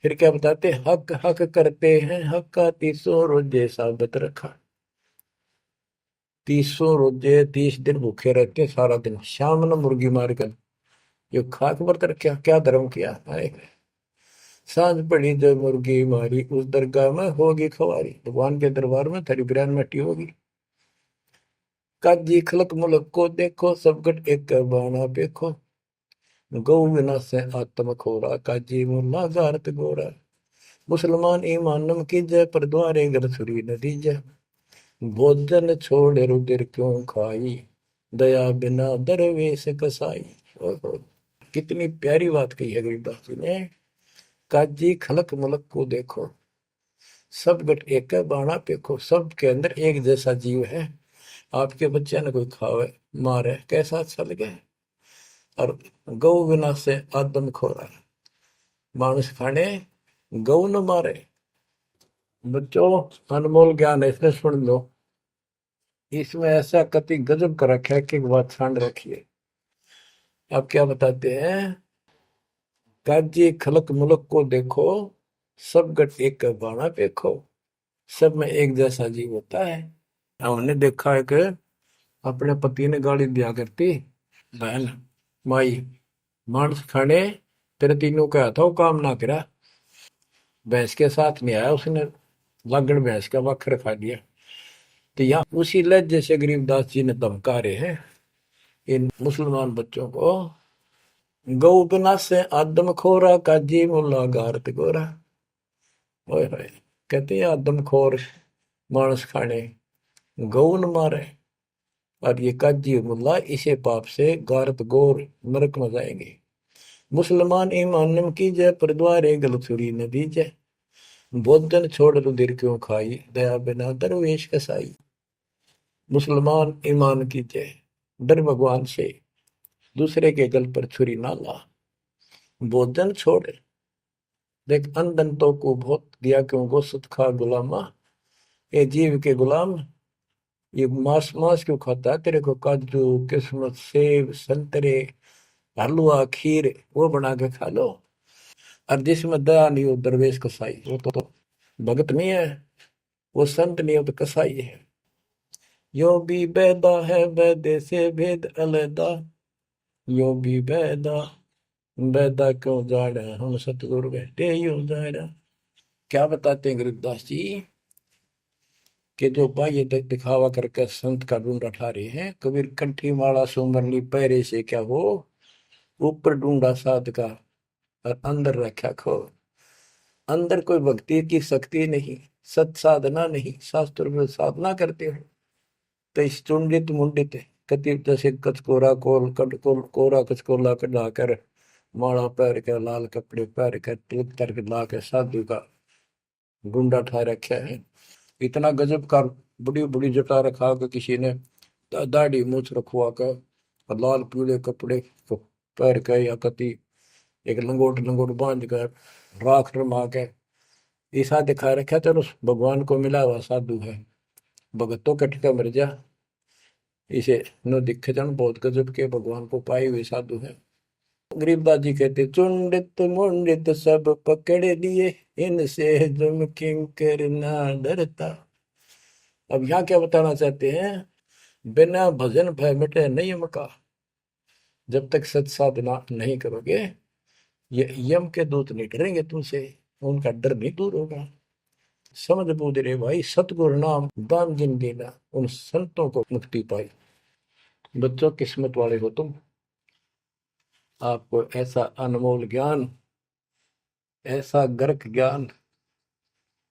फिर क्या बताते, हक हक करते हैं हक का, तीसों रोजे साबित रखा। तीसों रोजे 30 दिन भूखे रहते, सारा दिन शाम न मुर्गी मार कर, ये खाक व्रत रखा, क्या धर्म किया है। सांझ पड़ी जब मुर्गी मारी, उस दरगाह में होगी खवारी, भगवान के दरबार में तेरी बिरयानी मट्टी होगी। काजी खलक मुलक को देखो, सब गट एक बाना देखो, गौ बिना से आत्म खोरा, काजी मुल्ला गारत गोरा। मुसलमान ईमान नम कीजय, पर द्वारे घर छुरी न दीजय। भोजन छोड़ रुधिर क्यों खाई, दया बिना दरवेश कसाई। ओहो, कितनी प्यारी बात कही है गरीबदास जी ने। काजी खलक मलक को देखो, सब गट एक बाणा पेखो। सब के अंदर एक जैसा जीव है। आपके बच्चे ने कोई खावे मारे कैसा अच्छा लगे। और गौ बिना से आदम खोरा, मानुष खाने गौ न मारे। बच्चों, अनमोल ज्ञान है, इसमें सुन लो। इसमें ऐसा कति गजब कर रखा है कि बात छांड रखिए। आप क्या बताते हैं? काजी खलक मुलक को देखो, सब गट एक बाणा पेखो। सब में एक जैसा जीव होता है। हमने देखा है कि अपने पति ने गाली दिया करती बहन माई, मांस खाने तेरे तीनों का था वो काम ना करा। भैंस के साथ नहीं आया उसने, लागण भैंस का वक्र खा लिया। तो यहाँ उसी लहजे से गरीबदास जी ने धमका रहे हैं इन मुसलमान बच्चों को। गौ बिना से आदम खोरा, काजी मुल्ला गारत गोरा। ओए होए, कहते हैं आदम खोर मांस खाने गौ न मारे, और ये काजी मुल्ला इसे पाप से गारत गोर नरक में जाएंगे। मुसलमान ईमान नम कीजय, पर द्वारे गल छुरी न दीजय। भोजन छोड़ रुधिर क्यों खाई, दया बिना दरवेश कसाई। मुसलमान ईमान कीजय, डर भगवान से, दूसरे के गल पर छुरी ना ला। भोजन छोड़, देख अंधन तो को बहुत दिया क्यों गोश्त खा गुलामा। ये जीव के गुलाम, ये मांस मांस क्यों खाता है? तेरे को काजू किस्मत सेब संतरे हलवा खीर वो बना के खा लो। और जिसमें दया नहीं हो दरवेश कसाई, वो तो भगत नहीं है, वो संत नहीं हो तो कसाई है। यो भी बैदा है बैदे से भेद अलैदा, यो भी बैदा बैदा क्यों जाड़ा, हम सतगुरु बैठे यो जाड़ा। क्या बताते हैं गरीबदास जी कि जो बाह्य दिखावा करके संत का ढूंढा ठा रहे हैं। कबीर कंठी माला सुमरनी पहरे से क्या हो, ऊपर ढूंढा साध का और अंदर रखा खो। अंदर कोई भक्ति की शक्ति नहीं, सत साधना नहीं, शास्त्र में साधना करते हो तो इस चुंडित मुंडित कति जैसे कचकोरा कोल कट कोल कोरा कचकोला कटा कर माला पैर के लाल कपड़े पैर कर तिलक कर ला के साधु का गुंडा ठा रखा है। इतना गजब का बड़ी बड़ी जटा रखा के किसी ने दाढ़ी मूछ रखवा कर और लाल पीले कपड़े पैर के या कति एक लंगोट लंगोट बांध कर राख रमा के ऐसा दिखा रखा। चलो भगवान को मिला हुआ साधु है, भगतों कटका मर जा। इसे न दिखे जन बहुत गजब के भगवान को पाए हुए साधु है। गरीबदास जी कहते चुंडित मुंडित सब पकड़ लिए, इनसे जम किंकर ना डरता। अब यहाँ क्या बताना चाहते हैं? बिना भजन भय मिटे नहीं मका। जब तक सत साधना नहीं करोगे ये यम के दूत नहीं डरेंगे तुमसे, उनका डर नहीं दूर होगा। समझ बूझ रे भाई, सतगुरु नाम दान जिन देना, उन संतों को मुक्ति पाई। बच्चों, किस्मत वाले हो तुम, आपको ऐसा अनमोल ज्ञान, ऐसा गर्क ज्ञान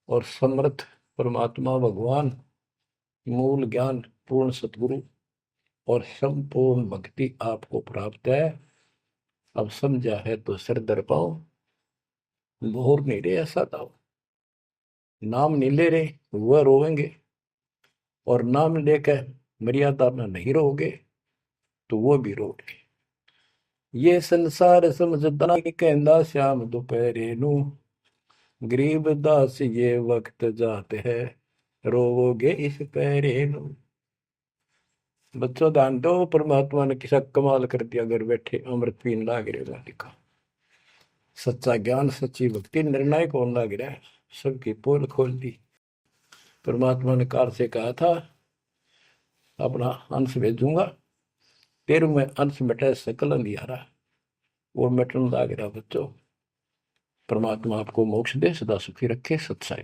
और समर्थ परमात्मा भगवान, मूल ज्ञान पूर्ण सतगुरु और संपूर्ण भक्ति आपको प्राप्त है। अब समझा है तो सिर दर पाओ, बोर नहीं रहे ऐसा दाओ। नाम नहीं ले रहे वह रोवेंगे, और नाम लेकर मर्यादा में नहीं रहोगे तो वो भी रोगे। ये संसार समझदा कहंदा श्याम दोपहरे नू, गरीब दास ये वक्त जाते है, रोवोगे इस पहरे नू। बच्चों ध्यान दो, परमात्मा ने किसा कमाल कर दिया, घर बैठे अमृत पीन लाग रहे लिखा। सच्चा ज्ञान सच्ची भक्ति निर्णायक होने लग रहा है, सबकी पोल खोल दी। परमात्मा ने काल से कहा था अपना अंश भेजूंगा, तेरु में अंश मिटे सकल अंधियारा, वो मिटन लग रहा। बच्चों, परमात्मा आपको मोक्ष दे, सदा सुखी रखे। सत्साई।